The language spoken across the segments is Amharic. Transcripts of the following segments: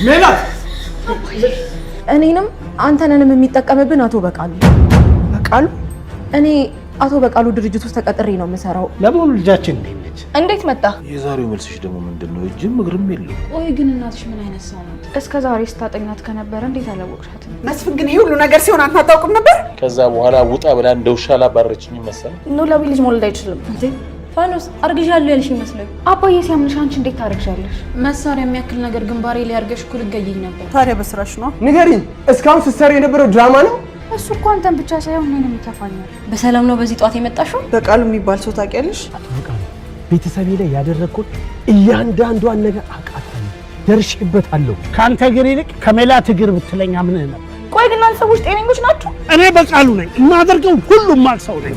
ሜላት እኔንም አንተንም የሚጠቀምብን አቶ በቃሉ እኔ አቶ በቃሉ ድርጅት ውስጥ ተቀጥሬ ነው የምሰራው። ለምን ልጃችን እንዴት እንዴት መጣ? የዛሬው መልስሽ ደግሞ ምንድነው? እጅም እግርም የለው። ቆይ ግን እናትሽ ምን አይነት ሰው ነው? እስከ ዛሬ ስታጠኛት ከነበረ እንዴት አላወቅሻትም? መስፍን ግን ይሄ ሁሉ ነገር ሲሆን አንተ አታውቅም ነበር? ከዛ በኋላ ውጣ ብላ እንደ ውሻ ላባረችኝ መሰለ። ኖላዊ ልጅ መውለድ አይችልም እንዴ? ፋኖስ አርግዣለሁ ያልሽ ይመስለኝ። አባዬ ሲያምንሽ አንቺ እንዴት ታርግዣለሽ? መሳሪያ የሚያክል ነገር ግንባሬ ላይ አርገሽ እኮ ልትገይኝ ነበር። ታዲያ በስራሽ ነው? ንገሪኝ፣ እስካሁን ስትሰሪ የነበረው ድራማ ነው? እሱ እኮ አንተን ብቻ ሳይሆን እኔንም ይከፋኛል። በሰላም ነው በዚህ ጧት የመጣሽው? በቃሉ የሚባል ሰው ታውቂያለሽ? ቤተሰቤ ላይ ያደረኩት እያንዳንዷን ነገር አውቃታለሁ፣ ደርሼበታለሁ። ካንተ እግር ይልቅ ከሜላት እግር ብትለኝ አምንህ ነበር። ቆይ ግን እናንተ ሰዎች ጤነኞች ናችሁ? እኔ በቃሉ ነኝ፣ የማደርገው ሁሉም ማልሰው ነኝ።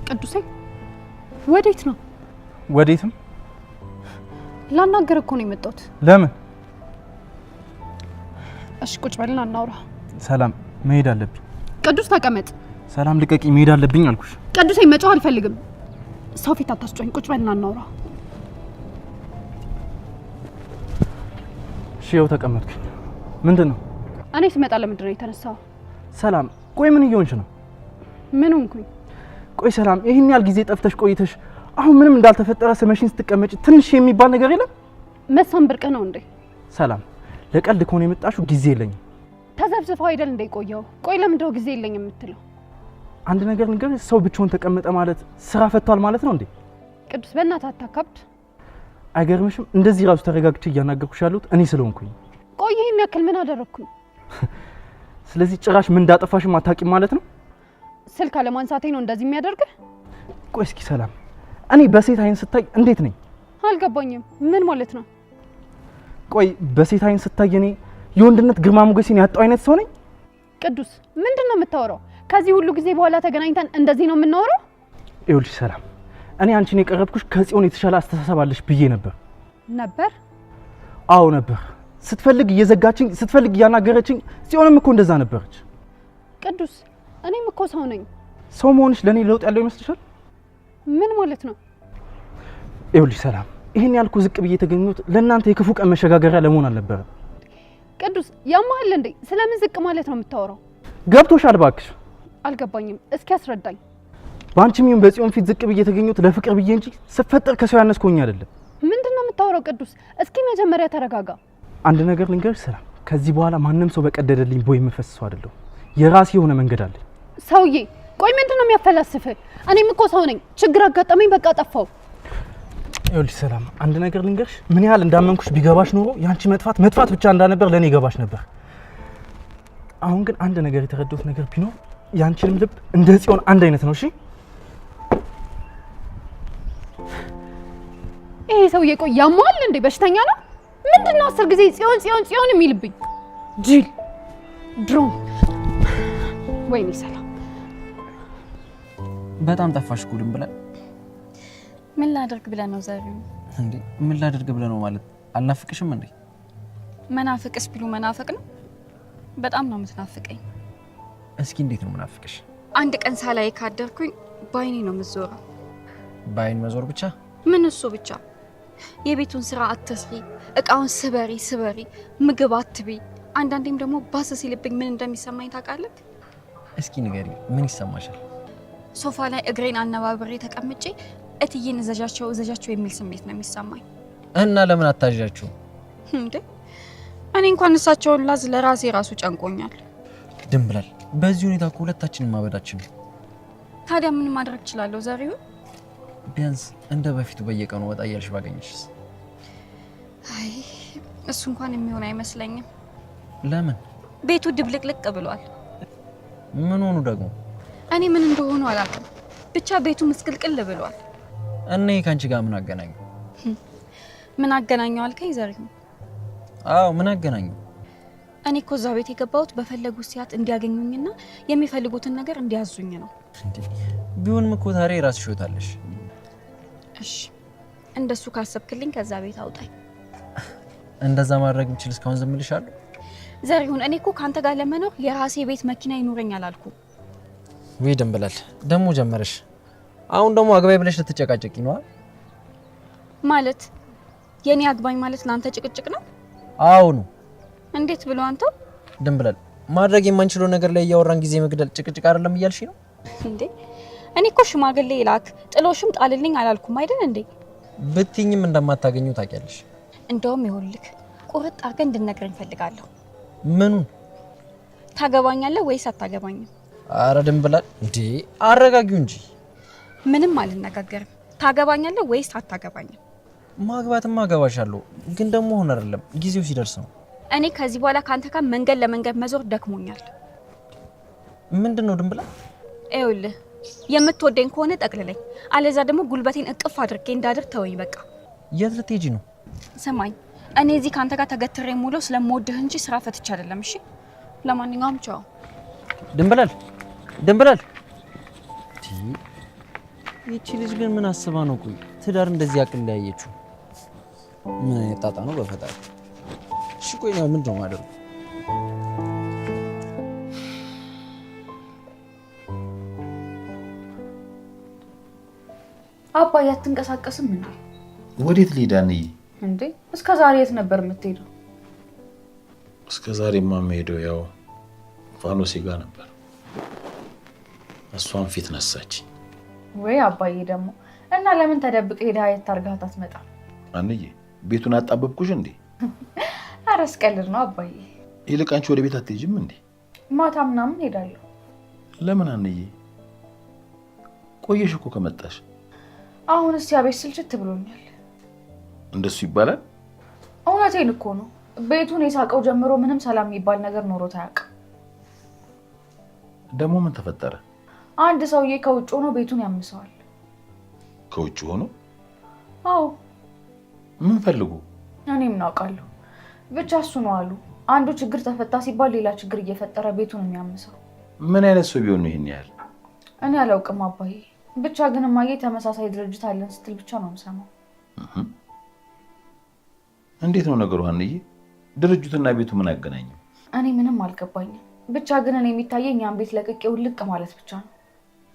ቅዱሴ ወዴት ነው? ወዴትም ላናገር እኮ ነው የመጣሁት። ለምን? እሺ ቁጭ በልና እናውራ። ሰላም መሄድ አለብኝ። ቅዱስ ተቀመጥ። ሰላም ልቀቂ፣ መሄድ አለብኝ አልኩሽ። ቅዱሴ መጫው አልፈልግም። ሰው ፊት አታስጮኝ። ቁጭ በልና እናውራ። እሺ ያው ተቀመጥኩኝ። ምንድን ነው? እኔ ስመጣ ለምንድን ነው የተነሳው? ሰላም ቆይ ምን እየሆንሽ ነው? ምን ሆንኩኝ? ቆይ ሰላም ይሄን ያህል ጊዜ ጠፍተሽ ቆይተሽ አሁን ምንም እንዳልተፈጠረ ስመሽን ስትቀመጪ ትንሽ የሚባል ነገር የለም? መሳም ብርቅ ነው እንዴ? ሰላም ለቀልድ ከሆነ የመጣሽው ጊዜ የለኝም። ተዘብዝፈው አይደል እንዴ ቆየው? ቆይ ለምንድነው ጊዜ የለኝም የምትለው? አንድ ነገር ንገር፣ ሰው ብቻውን ተቀመጠ ማለት ስራ ፈቷል ማለት ነው እንዴ? ቅዱስ በእናትህ አታካብድ። አይገርምሽም? እንደዚህ ራሱ ተረጋግቼ እያናገርኩሽ ያለሁት እኔ ስለሆንኩኝ። ቆይ ይሄን ያክል ምን አደረኩኝ? ስለዚህ ጭራሽ ምን እንዳጠፋሽም አታውቂም ማለት ነው? ስልክ አለማንሳቴ ነው እንደዚህ የሚያደርግህ? ቆይ እስኪ ሰላም እኔ በሴት አይን ስታይ እንዴት ነኝ? አልገባኝም። ምን ማለት ነው? ቆይ በሴት አይን ስታይ እኔ የወንድነት ግርማ ሞገሴን ያጣው አይነት ሰው ነኝ? ቅዱስ ምንድነው የምታወራው? ከዚህ ሁሉ ጊዜ በኋላ ተገናኝተን እንደዚህ ነው የምናወራው? ይኸውልሽ ሰላም እኔ አንቺን የቀረብኩሽ ከጽዮን የተሻለ አስተሳሰብ አለሽ ብዬ ነበር። ነበር? አዎ ነበር። ስትፈልግ እየዘጋችኝ ስትፈልግ እያናገረችኝ፣ ጽዮንም እኮ እንደዛ ነበረች። ቅዱስ እኔም እኮ ሰው ነኝ። ሰው መሆንሽ ለኔ ለውጥ ያለው ይመስልሻል? ምን ማለት ነው? ይኸውልሽ ሰላም ይሄን ያልኩ ዝቅ ብዬ የተገኘሁት ለእናንተ የክፉ ቀን መሸጋገሪያ ለመሆን አልነበረም። ቅዱስ ያማል እንዴ? ስለምን ዝቅ ማለት ነው የምታወራው? ገብቶሻል? እባክሽ አልገባኝም። እስኪ አስረዳኝ። በአንቺም ይሁን በጽዮን ፊት ዝቅ ብዬ የተገኘሁት ለፍቅር ብዬ እንጂ ስፈጠር ከሰው ያነስኩኝ አይደለም። ምንድነው የምታወራው ቅዱስ? እስኪ መጀመሪያ ተረጋጋ። አንድ ነገር ልንገርሽ ሰላም፣ ከዚህ በኋላ ማንም ሰው በቀደደልኝ ቦይ የምፈስሰው አይደለም። የራሴ የሆነ መንገድ አለኝ። ሰውዬ ቆይ ምንድነው የሚያፈላስፍህ? እኔም እኮ ሰው ነኝ። ችግር አጋጠመኝ በቃ ጠፋው። ይኸውልሽ ሰላም አንድ ነገር ልንገርሽ፣ ምን ያህል እንዳመንኩሽ ቢገባሽ ኖሮ ያንቺ መጥፋት ብቻ እንዳነበር ለኔ ይገባሽ ነበር። አሁን ግን አንድ ነገር የተረዳሁት ነገር ቢኖር ያንቺንም ልብ እንደ ጽዮን አንድ አይነት ነው። እሺ ይሄ ሰውዬ ቆይ ያማል እንዴ? በሽተኛ ነው ምንድነው? 10 ጊዜ ጽዮን ጽዮን ጽዮን የሚልብኝ ጅል ድሮም። ወይኔ ሰላም በጣም ጠፋሽ ጉድም ብለን ምን ላድርግ ብለህ ነው ዛሬው? እንዴ ምን ላድርግ ብለህ ነው ማለት አልናፍቅሽም እንዴ? መናፍቅስ ቢሉ መናፍቅ ነው። በጣም ነው የምትናፍቀኝ። እስኪ እንዴት ነው መናፍቅሽ? አንድ ቀን ሳላይ ካደርኩኝ ባይኔ ነው የምትዞረው። ባይን መዞር ብቻ? ምን እሱ ብቻ የቤቱን ስራ አትስሪ፣ እቃውን ስበሪ፣ ምግብ አትቢ። አንዳንዴም ደግሞ ባስ ሲልብኝ ምን እንደሚሰማኝ ታውቃለህ? እስኪ ንገሪ፣ ምን ይሰማሻል? ሶፋ ላይ እግሬን አነባብሬ ተቀምጬ እትዬን እዘዣቸው የሚል ስሜት ነው የሚሰማኝ። እና ለምን አታዣችሁ እንዴ? እኔ እንኳን እሳቸውን ላዝ ለራሴ ራሱ ጨንቆኛል። ድንብላል፣ በዚህ ሁኔታ እኮ ሁለታችንን ማበዳችን ነው። ታዲያ ምን ማድረግ እችላለሁ ዛሬው? ቢያንስ እንደ በፊቱ በየቀኑ ወጣ እያልሽ ባገኘሽስ? አይ እሱ እንኳን የሚሆን አይመስለኝም። ለምን? ቤቱ ድብልቅልቅ ብሏል። ምን ሆኑ ደግሞ? እኔ ምን እንደሆኑ አላውቅም፣ ብቻ ቤቱ ምስቅልቅል ብሏል። እኔ ካንቺ ጋር ምን አገናኙ? ምን አገናኘው አልከኝ ዘሪሁን? አዎ ምን አገናኘው? እኔ እኮ እዛ ቤት የገባሁት በፈለጉት ሰዓት እንዲያገኙኝና የሚፈልጉትን ነገር እንዲያዙኝ ነው። ቢሆንም እኮ ታዲያ ራስሽ ወጣለሽ። እሺ እንደሱ ካሰብክልኝ ከዛ ቤት አውጣኝ። እንደዛ ማድረግ ምችል እስካሁን ዝም ልሻለሁ? ዘሪሁን እኔ እኮ ካንተ ጋር ለመኖር የራሴ ቤት መኪና ይኖረኛል አልኩ። ወይ ደምብላል ደሞ ጀመረሽ። አሁን ደግሞ አግባይ ብለሽ ልትጨቃጨቂ ነው ማለት? የኔ አግባኝ ማለት ላንተ ጭቅጭቅ ነው? አዎ ነው። እንዴት ብሎ አንተ? ደምብላል ማድረግ የማንችለው ነገር ላይ ያወራን ጊዜ መግደል ጭቅጭቅ አይደለም እያልሽ ነው እንዴ? እኔ እኮ ሽማግሌ ላክ ጥሎሽም ጣልልኝ አላልኩም አይደል እንዴ? ብትኝም እንደማታገኙ ታውቂያለሽ። እንደውም ይኸውልህ ቁርጥ አድርገህ እንድነግረኝ ፈልጋለሁ። ምኑን? ታገባኛለህ ወይስ አታገባኝም? አረ ደምብላል እንዴ አረጋጊው እንጂ። ምንም አልነጋገርም። ታገባኛለህ ወይስ አታገባኝም? ማግባትማ አገባሻለሁ፣ ግን ደግሞ ሆነ አይደለም ጊዜው ሲደርስ ነው። እኔ ከዚህ በኋላ ካንተ ጋር መንገድ ለመንገድ መዞር ደክሞኛል። ምንድነው ደምብላል? ይኸውልህ የምትወደኝ ከሆነ ጠቅልለኝ፣ አለዛ ደግሞ ጉልበቴን እቅፍ አድርጌ እንዳድር ተወኝ በቃ። የት ልትሄጂ ነው? ስማኝ እኔ እዚህ ካንተ ጋር ተገትሬ ሙሉ ስለምወድህ እንጂ ስራ ፈትቼ አይደለም። እሺ ለማንኛውም ቻው። ደምብላል ደምብላል። ይቺ ልጅ ግን ምን አስባ ነው? ቆይ ትዳር እንደዚህ አቅል ያየችው ምን የጣጣ ነው በፈጣሪ። እሺ ቆይ ነው ምንድነው ማደሩ? አባዬ አትንቀሳቀስም እንዴ? ወዴት ልሂዳንዬ? እንዴ እስከ ዛሬ የት ነበር የምትሄደው? እስከ ዛሬማ የምሄደው ያው ፋኖሴ ጋር ነበር። እሷን ፊት ነሳች። ወይ አባዬ ደግሞ እና ለምን ተደብቀ ሄዳ የት ታርጋት አትመጣም? አንዬ ቤቱን አጣበብኩሽ እንዴ? አረስ ቀልድ ነው አባዬ። ይልቅ አንቺ ወደ ቤት አትሄጂም እንዴ? ማታ ምናምን ሄዳለሁ። ለምን አንዬ? ቆየሽ እኮ ከመጣሽ። አሁንስ ያቤት ስልችት ብሎኛል። እንደሱ ይባላል? እውነቴን እኮ ነው። ቤቱን የሳቀው ጀምሮ ምንም ሰላም የሚባል ነገር ኖሮት አያውቅም። ደግሞ ምን ተፈጠረ? አንድ ሰውዬ ከውጭ ሆኖ ቤቱን ያምሰዋል። ከውጭ ሆኖ? አዎ። ምን ፈልጉ? እኔ ምን አውቃለሁ። ብቻ እሱ ነው አሉ። አንዱ ችግር ተፈታ ሲባል ሌላ ችግር እየፈጠረ ቤቱን የሚያምሰው። ምን አይነት ሰው ቢሆን ነው ይሄን ያህል? እኔ አላውቅም አባዬ። ብቻ ግን እማዬ ተመሳሳይ ድርጅት አለን ስትል ብቻ ነው የምሰማው። እንዴት ነው ነገሩ አንዬ? ድርጅቱና ቤቱ ምን አገናኘው? እኔ ምንም አልገባኝም። ብቻ ግን እኔ የሚታየኝ ያን ቤት ለቅቄው ልቅ ማለት ብቻ ነው።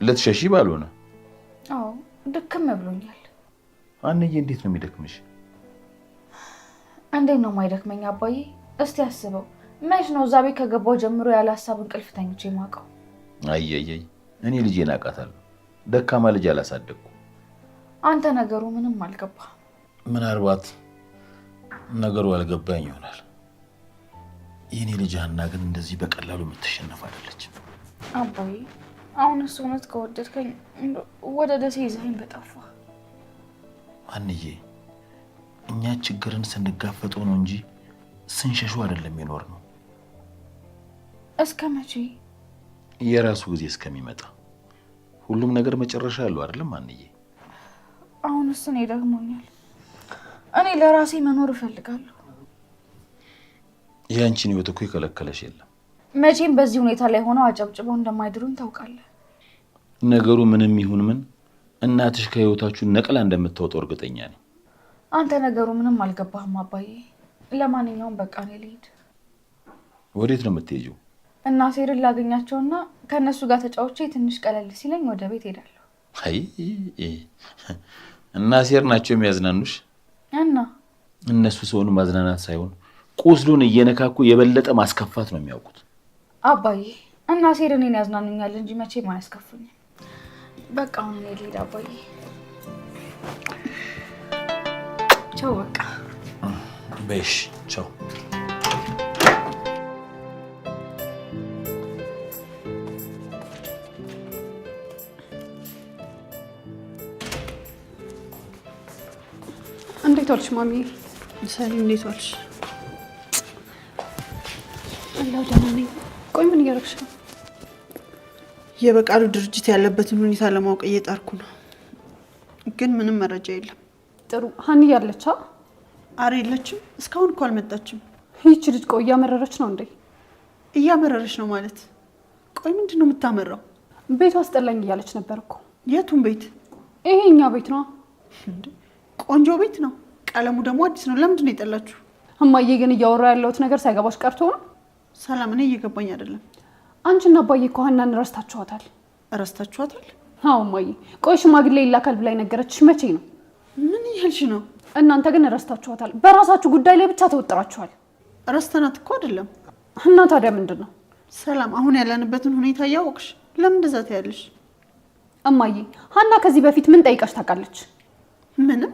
ልትሸሺ ባልሆነ? አዎ ድክም ብሎኛል። አንዬ እንዴት ነው የሚደክምሽ? እንዴት ነው የማይደክመኝ አባዬ? እስቲ አስበው። መች ነው እዛ ቤት ከገባው ጀምሮ ያለ ሀሳብ እንቅልፍ ተኝቼ የማውቀው? አየየይ እኔ ልጄን አውቃታለሁ። ደካማ ልጅ አላሳደግኩ። አንተ ነገሩ ምንም አልገባ። ምናልባት ነገሩ አልገባኝ ይሆናል። የኔ ልጅ ሀና ግን እንደዚህ በቀላሉ የምትሸነፍ አይደለችም። አባዬ አሁን እሱ እውነት ከወደድከኝ ወደ ደሴ ይዘኸኝ በጠፋ። አንዬ እኛ ችግርን ስንጋፈጠው ነው እንጂ ስንሸሹ አይደለም የኖር ነው። እስከ መቼ? የራሱ ጊዜ እስከሚመጣ። ሁሉም ነገር መጨረሻ አለው አይደለም አንዬ? አሁን እሱ ነው ደግሞኛል። እኔ ለራሴ መኖር እፈልጋለሁ። ያንቺን ህይወት እኮ ይከለከለሽ የለም። መቼም በዚህ ሁኔታ ላይ ሆነው አጨብጭበው እንደማይድሩን ታውቃለህ። ነገሩ ምንም ይሁን ምን እናትሽ ከህይወታችሁ ነቅላ እንደምታወጣው እርግጠኛ ነኝ። አንተ ነገሩ ምንም አልገባህም አባዬ። ለማንኛውም በቃ እኔ ልሂድ። ወዴት ነው የምትሄጂው? እና ሴርን ላገኛቸውና ከነሱ ጋር ተጫውቼ ትንሽ ቀለል ሲለኝ ወደ ቤት ሄዳለሁ። አይ እና ሴር ናቸው የሚያዝናኑሽ? እና እነሱ ሰውን ማዝናናት ሳይሆን ቁስሉን እየነካኩ የበለጠ ማስከፋት ነው የሚያውቁት። አባዬ እና ሴር እኔን ያዝናኑኛል እንጂ መቼም አያስከፉኝም። በቃ አሁን እኔ ልሂድ አባዬ። ቻው በቃ። በሽ ቻው። እንዴት ዋልሽ ማሚ? ሰላም እንዴት ዋልሽ? አላው ደህና ነኝ። ቆይ ምን እያደረግሽ ነው? የበቃሉ ድርጅት ያለበትን ሁኔታ ለማወቅ እየጣርኩ ነው፣ ግን ምንም መረጃ የለም። ጥሩ ሀኒ ያለቻ? አረ የለችም፣ እስካሁን እኮ አልመጣችም። ይህች ልጅ ቆይ እያመረረች ነው እንዴ? እያመረረች ነው ማለት? ቆይ ምንድን ነው የምታመራው? ቤቷ አስጠላኝ እያለች ነበር እኮ። የቱን ቤት? ይሄ እኛ ቤት ነው። ቆንጆ ቤት ነው፣ ቀለሙ ደግሞ አዲስ ነው። ለምንድን ነው የጠላችሁ? እማዬ ግን እያወራ ያለሁት ነገር ሳይገባሽ ቀርቶ ነው? ሰላም፣ እኔ እየገባኝ አይደለም። አንቺና አባዬ እኮ ሀናን ረስታችኋታል። ረስታችኋታል? አዎ እማዬ። ቆይ ሽማግሌ ይላካል ብላ ነገረችሽ መቼ ነው? ምን ይልሽ ነው? እናንተ ግን ረስታችኋታል። በራሳችሁ ጉዳይ ላይ ብቻ ተወጥራችኋል። ረስተናት እኮ አይደለም። እና ታዲያ ምንድን ነው? ሰላም፣ አሁን ያለንበትን ሁኔታ እያወቅሽ ለምን እንደዛ ትያለሽ? እማዬ ሀና ከዚህ በፊት ምን ጠይቃሽ ታውቃለች? ምንም።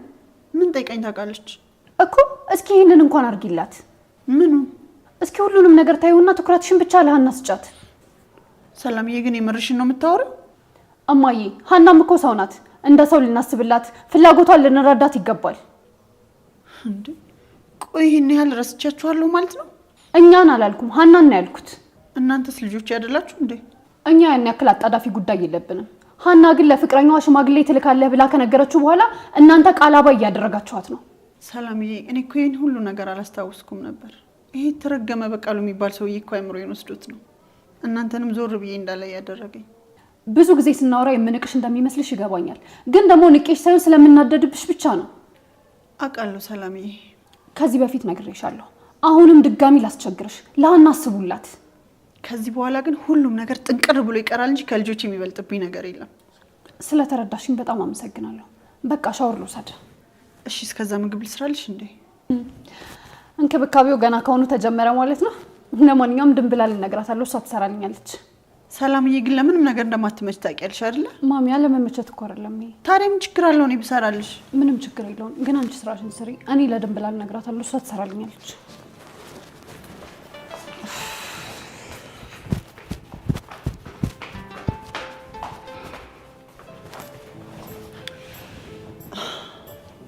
ምን ጠይቃኝ ታውቃለች እኮ? እስኪ ይህንን እንኳን አድርጊላት። ምኑ? እስኪ ሁሉንም ነገር ታዩና ትኩረትሽን ብቻ ለሀና ስጫት። ሰላምዬ ግን የምርሽን ነው የምታወሪው? እማዬ ሀናም እኮ ሰው ናት። እንደ ሰው ልናስብላት፣ ፍላጎቷን ልንረዳት ይገባል። እንዴ ቆይ ይህን ያህል ረስቻችኋለሁ ማለት ነው? እኛን አላልኩም ሀናን ነው ያልኩት። እናንተስ ልጆች ያደላችሁ እንዴ? እኛ ያን ያክል አጣዳፊ ጉዳይ የለብንም። ሀና ግን ለፍቅረኛዋ ሽማግሌ ትልካለህ ብላ ከነገረችው በኋላ እናንተ ቃላባ እያደረጋችኋት ነው። ሰላምዬ እኔ እኮ ይህን ሁሉ ነገር አላስታውስኩም ነበር። ይሄ ተረገመ በቃሉ የሚባል ሰውዬ እኮ አይምሮዬን ወስዶት ነው እናንተንም ዞር ብዬ እንዳለ ያደረገኝ። ብዙ ጊዜ ስናወራ የምንቅሽ እንደሚመስልሽ ይገባኛል፣ ግን ደግሞ ንቄሽ ሳይሆን ስለምናደድብሽ ብቻ ነው። አውቃለሁ ሰላምዬ። ከዚህ በፊት ነግሬሻለሁ። አሁንም ድጋሚ ላስቸግርሽ። ለሀና አስቡላት። ከዚህ በኋላ ግን ሁሉም ነገር ጥንቅር ብሎ ይቀራል እንጂ ከልጆች የሚበልጥብኝ ነገር የለም። ስለተረዳሽኝ በጣም አመሰግናለሁ። በቃ ሻወር ልውሰድ። እሺ፣ እስከዛ ምግብ ልስራልሽ እንዴ? እንክብካቤው ገና ከሆኑ ተጀመረ ማለት ነው። ለማንኛውም ድንብላል እነግራታለሁ፣ እሷ ትሰራልኛለች። ሰላምዬ ግን ለምንም ነገር እንደማትመች ታውቂያለሽ አይደለ? ማሚ ያለመመቸት እኮ አይደለም ይሄ። ታዲያ ምን ችግር አለው እኔ ብሰራልሽ? ምንም ችግር የለውም። ግን አንቺ ስራሽን ስሪ። እኔ ለድንብላል እነግራታለሁ፣ እሷ ትሰራልኛለች።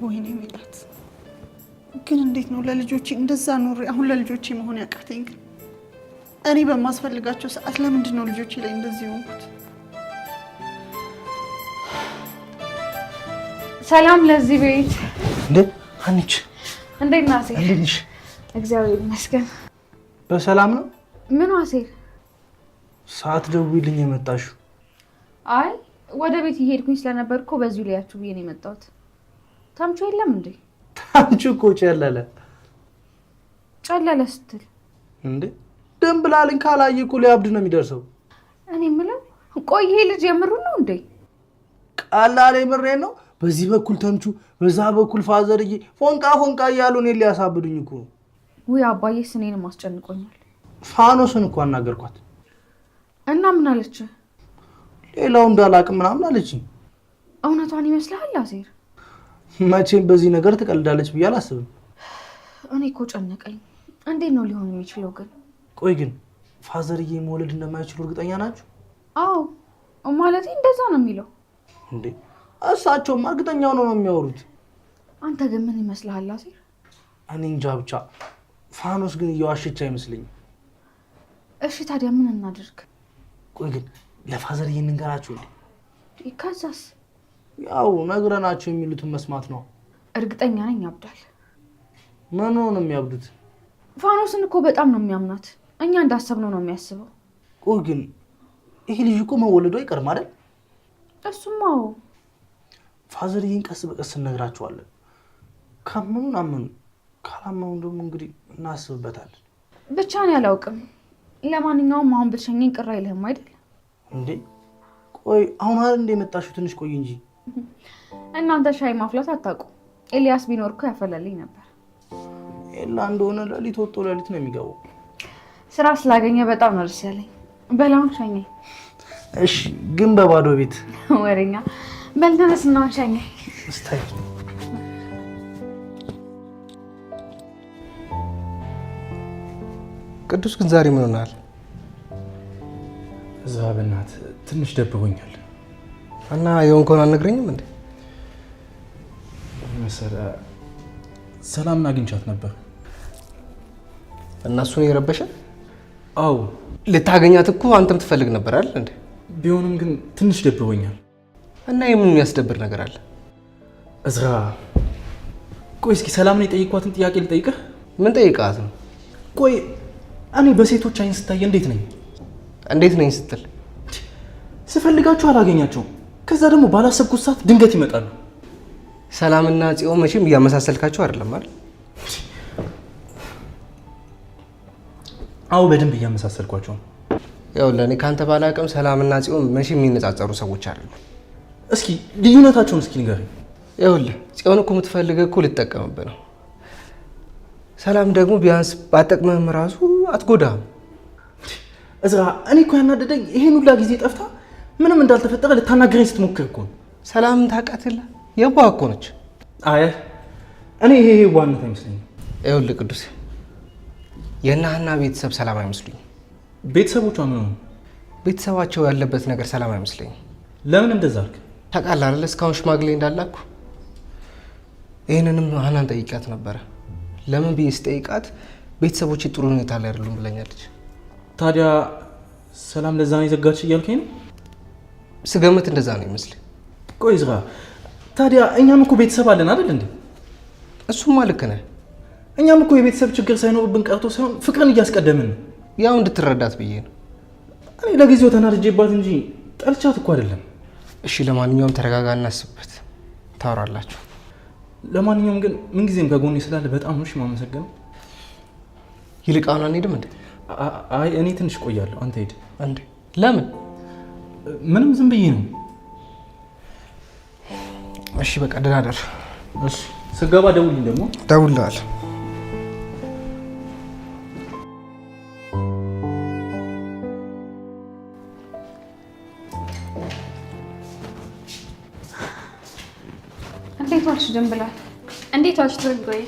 ወይኔ ሜላት ግን እንዴት ነው ለልጆቼ እንደዛ ኑሬ አሁን ለልጆቼ መሆን ያቃተኝ? ግን እኔ በማስፈልጋቸው ሰዓት ለምንድን ነው ልጆቼ ላይ እንደዚህ ሆንኩት? ሰላም ለዚህ ቤት። እንዴ አንቺ እንዴት ናሴ? እንዴት ነሽ? እግዚአብሔር ይመስገን። በሰላም ነው? ምን ዋሴ? ሰዓት ደውይልኝ የመጣሽው? አይ ወደ ቤት እየሄድኩኝ ስለነበርኩ በዚሁ ሊያችሁ ብዬ ነው የመጣሁት። ታምቹ የለም እንዴ? ታምቹ እኮ ጨለለ። ጨለለ ስትል እንዴ ድንብላልን ካላየ እኮ ሊያብድ ነው የሚደርሰው። እኔ የምለው ቆይ ይሄ ልጅ የምሩን ነው እንዴ? ቀላል የምሬን ነው። በዚህ በኩል ተምቹ፣ በዛ በኩል ፋዘርዬ ፎንቃ ፎንቃ እያሉ እኔን ሊያሳብዱኝ እኮ። ውይ አባዬስ እኔንም አስጨንቆኛል። ፋኖስን እኮ አናገርኳት እና ምን አለች? ሌላው እንዳላቅም ምናምን አለችኝ። እውነቷን ይመስልሃል አሴር? መቼም በዚህ ነገር ትቀልዳለች ብዬ አላስብም። እኔ እኮ ጨነቀኝ። እንዴት ነው ሊሆን የሚችለው ግን? ቆይ ግን ፋዘርዬ መውለድ እንደማይችሉ እርግጠኛ ናችሁ? አዎ ማለቴ እንደዛ ነው የሚለው። እንዴ እሳቸውም እርግጠኛ ሆነው ነው የሚያወሩት። አንተ ግን ምን ይመስልሃል አሴር? እኔ እንጃ ብቻ ፋኖስ ግን እየዋሸች አይመስለኝም። እሺ ታዲያ ምን እናድርግ? ቆይ ግን ለፋዘርዬ እንንገራችሁ እንዴ? ከዛስ? ያው ነግረናቸው የሚሉትን መስማት ነው። እርግጠኛ ነኝ ያብዳል። ምን ነው የሚያብዱት? ፋኖስን እኮ በጣም ነው የሚያምናት። እኛ እንዳሰብነው ነው የሚያስበው። ቆይ ግን ይሄ ልጅ እኮ መወለዱ አይቀርም አይደል? እሱማ አዎ። ፋዘርዬን ቀስ በቀስ እነግራቸዋለን። ካመኑን አመኑ፣ ካላመኑ ደግሞ እንግዲህ እናስብበታለን። ብቻ ነው ያላውቅም። ለማንኛውም አሁን ብትሸኘኝ ቅር አይልህም አይደል? እንዴ ቆይ አሁን አይደል እንደ መጣሽው? ትንሽ ቆይ እንጂ። እናንተ ሻይ ማፍላት አታውቁ። ኤልያስ ቢኖር እኮ ያፈላልኝ ነበር። ኤላ እንደሆነ ሌሊት ወጥቶ ሌሊት ነው የሚገባው። ስራ ስላገኘ በጣም ነው ደስ ያለኝ። በላውን ሸኘኝ። እሺ ግን በባዶ ቤት ወሬኛ። በል ተነስና ሸኘኝ። እስታይ ቅዱስ ግን ዛሬ ምን ሆናል? እዛ በእናት ትንሽ ደብሮኛል እና የሆንከውን አልነግረኝም እንዴ? መሰለህ ሰላምን አግኝቻት ነበር እና እሱን የረበሸ? አዎ ልታገኛት እኮ አንተም ትፈልግ ነበር አይደል እንዴ? ቢሆንም ግን ትንሽ ደብሮኛል። እና የምን የሚያስደብር ነገር አለ? እዝራ ቆይ እስኪ ሰላምን የጠየኳትን ጥያቄ ልጠይቅህ። ምን ጠይቃት ነው? ቆይ እኔ በሴቶች አይን ስታይ እንዴት ነኝ? እንዴት ነኝ ስትል ስፈልጋቸው አላገኛቸውም። ከዛ ደግሞ ባላሰብኩት ሰዓት ድንገት ይመጣሉ። ሰላምና ጽዮን መቼም እያመሳሰልካቸው አይደለም አይደል? አዎ በደንብ እያመሳሰልኳቸው ነው። ያው ለኔ ካንተ ባላቅም ሰላምና ጽዮን መቼም የሚነጻጸሩ ሰዎች አይደሉም። እስኪ ልዩነታቸውን እስኪ ንገረኝ። ይኸውልህ ጽዮን እኮ የምትፈልገው እኮ ልትጠቀምብህ ነው። ሰላም ደግሞ ቢያንስ ባጠቅምህም ራሱ አትጎዳም። እዝራ እኔ እኮ ያናደደኝ ይሄን ሁላ ጊዜ ጠፍታ ምንም እንዳልተፈጠረ ልታናገረኝ ስትሞክር እኮ ነው። ሰላምን ታውቃትልህ? የዋህ እኮ ነች። አይ እኔ ይሄ ዋነት አይመስለኝም። ይኸውልህ ቅዱስ የእነ ሀና ቤተሰብ ሰላም አይመስሉኝም። ቤተሰቦቿ ምን ሆኑ? ቤተሰባቸው ያለበት ነገር ሰላም አይመስለኝም። ለምን እንደዛ አልክ? ታውቃለህ አይደል እስካሁን ሽማግሌ እንዳላኩ። ይህንንም ሀናን ጠይቃት ነበረ። ለምን ብዬ ስጠይቃት ቤተሰቦች ጥሩ ሁኔታ ላይ አይደሉም ብለኛለች። ታዲያ ሰላም ለዛ ነው የዘጋች እያልከኝ ነው? ስገምት እንደዛ ነው ይመስል። ቆይ ዝራ ታዲያ እኛም እኮ ቤተሰብ አለን አይደል እንዴ? እሱማ ልክ ነህ። እኛም እኮ የቤተሰብ ችግር ሳይኖርብን ቀርቶ ሳይሆን ፍቅርን እያስቀደምን ነው። ያው እንድትረዳት ብዬ ነው። እኔ ለጊዜው ተናድጄባት እንጂ ጠልቻት እኮ አይደለም። እሺ ለማንኛውም ተረጋጋ፣ እናስብበት፣ ታወራላችሁ። ለማንኛውም ግን ምንጊዜም ከጎኔ ስላለ በጣም ነው የማመሰግነው። ይልቅ አሁን አንሄድም እንዴ? አይ እኔ ትንሽ ቆያለሁ። አንተ ሂድ። እንዴ ለምን? ምንም ዝም ብዬ ነው። እሺ በቃ ደህና እደር። እሺ ስገባ ደውልኝ። ደግሞ ደውልልሃለሁ። እንዴት ዋልሽ ድንብላል? እንዴት ዋልሽ ትርንጎዬ?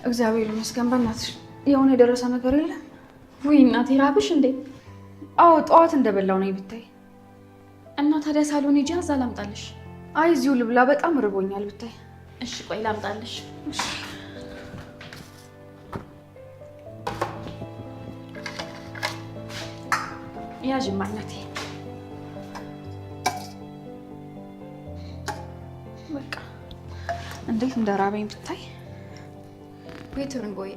እግዚአብሔር ይመስገን። በእናትሽ የሆነ የደረሰ ነገር የለ? ውይ እናቴ ራብሽ እንዴ? አዎ ጠዋት እንደበላው ነው ብታይ። እና ታዲያ ሳሎን ሂጂ አዛ ላምጣልሽ? አይ እዚሁ ልብላ፣ በጣም ርቦኛል ብታይ። እሺ ቆይ ላምጣልሽ። ያዥማ እናቴ። በቃ እንዴት እንደራበኝ ብታይ። ወይ ትርንጎዬ፣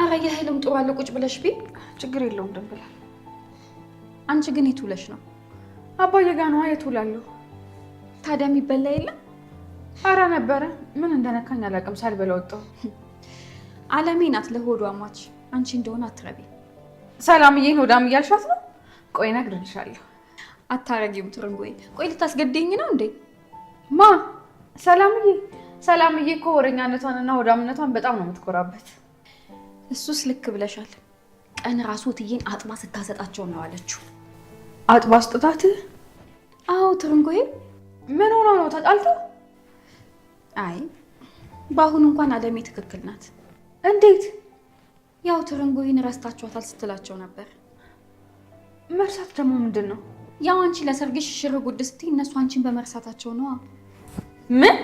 ኧረ የህልም ጥሩ አለ ቁጭ ብለሽ ቢ። ችግር የለውም ድንብላል። አንቺ ግን የት ውለሽ ነው? አባዬ ጋ ነዋ። የት ውላለሁ? ታዲያ የሚበላ የለም? ኧረ ነበረ፣ ምን እንደነካኝ አላውቅም። ሳልበላ ወጣሁ። አለሜ ናት ለሆዷ ሟች። አንቺ እንደሆነ አትረቢ። ሰላምዬን ሆዳም እያልሻት ነው? ቆይ እነግርልሻለሁ። አታረጊውም ትርንጎዬ። ቆይ ልታስገድኝ ነው እንዴ? ማ ሰላምዬ? ሰላምዬ እኮ ወረኛነቷንና ሆዳምነቷን በጣም ነው የምትኮራበት። እሱስ ልክ ብለሻል። ቀን ራሱ ትዬን አጥባ ስታሰጣቸው ነው አለችው። አጥባ ስጥታት? አዎ ትርንጎዬ። ምን ሆኖ ነው? ተጣልተው? አይ በአሁኑ እንኳን አለሜ ትክክል ናት። እንዴት? ያው ትርንጎዬን ረስታችኋታል ስትላቸው ነበር። መርሳት ደግሞ ምንድን ነው? ያው አንቺ ለሰርግሽ ሽር ጉድ ስትይ እነሱ አንቺን በመርሳታቸው ነዋ። ምን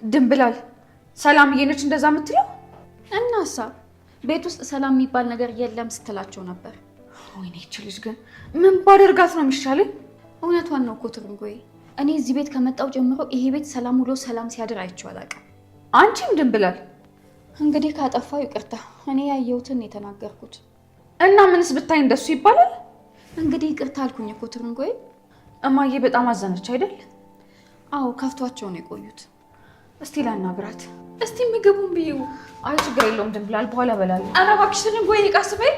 ድንብላል? ሰላምዬ ነች እንደዛ የምትለው? እናሳ ቤት ውስጥ ሰላም የሚባል ነገር የለም ስትላቸው ነበር። ወይኔ ይህች ልጅ ግን ምን ባደርጋት ነው የሚሻለኝ? እውነቷን ነው እኮ ትርንጎዬ። እኔ እዚህ ቤት ከመጣው ጀምሮ ይሄ ቤት ሰላም ውሎ ሰላም ሲያድር አይቼው አላውቅም። አንቺም ድንብላል? እንግዲህ ካጠፋው ይቅርታ። እኔ ያየሁትን የተናገርኩት እና ምንስ ብታይ እንደሱ ይባላል? እንግዲህ ይቅርታ አልኩኝ እኮ ትርንጎዬ። እማዬ በጣም አዘነች አይደል? አዎ ከፍቷቸው ነው የቆዩት። እስቲ ላናግራት። እስቲ ምግቡን ብይው። አይ ችግር የለውም ድንብላል፣ በኋላ እበላለሁ። ኧረ እባክሽ ትርንጎዬ ቃስ በይ።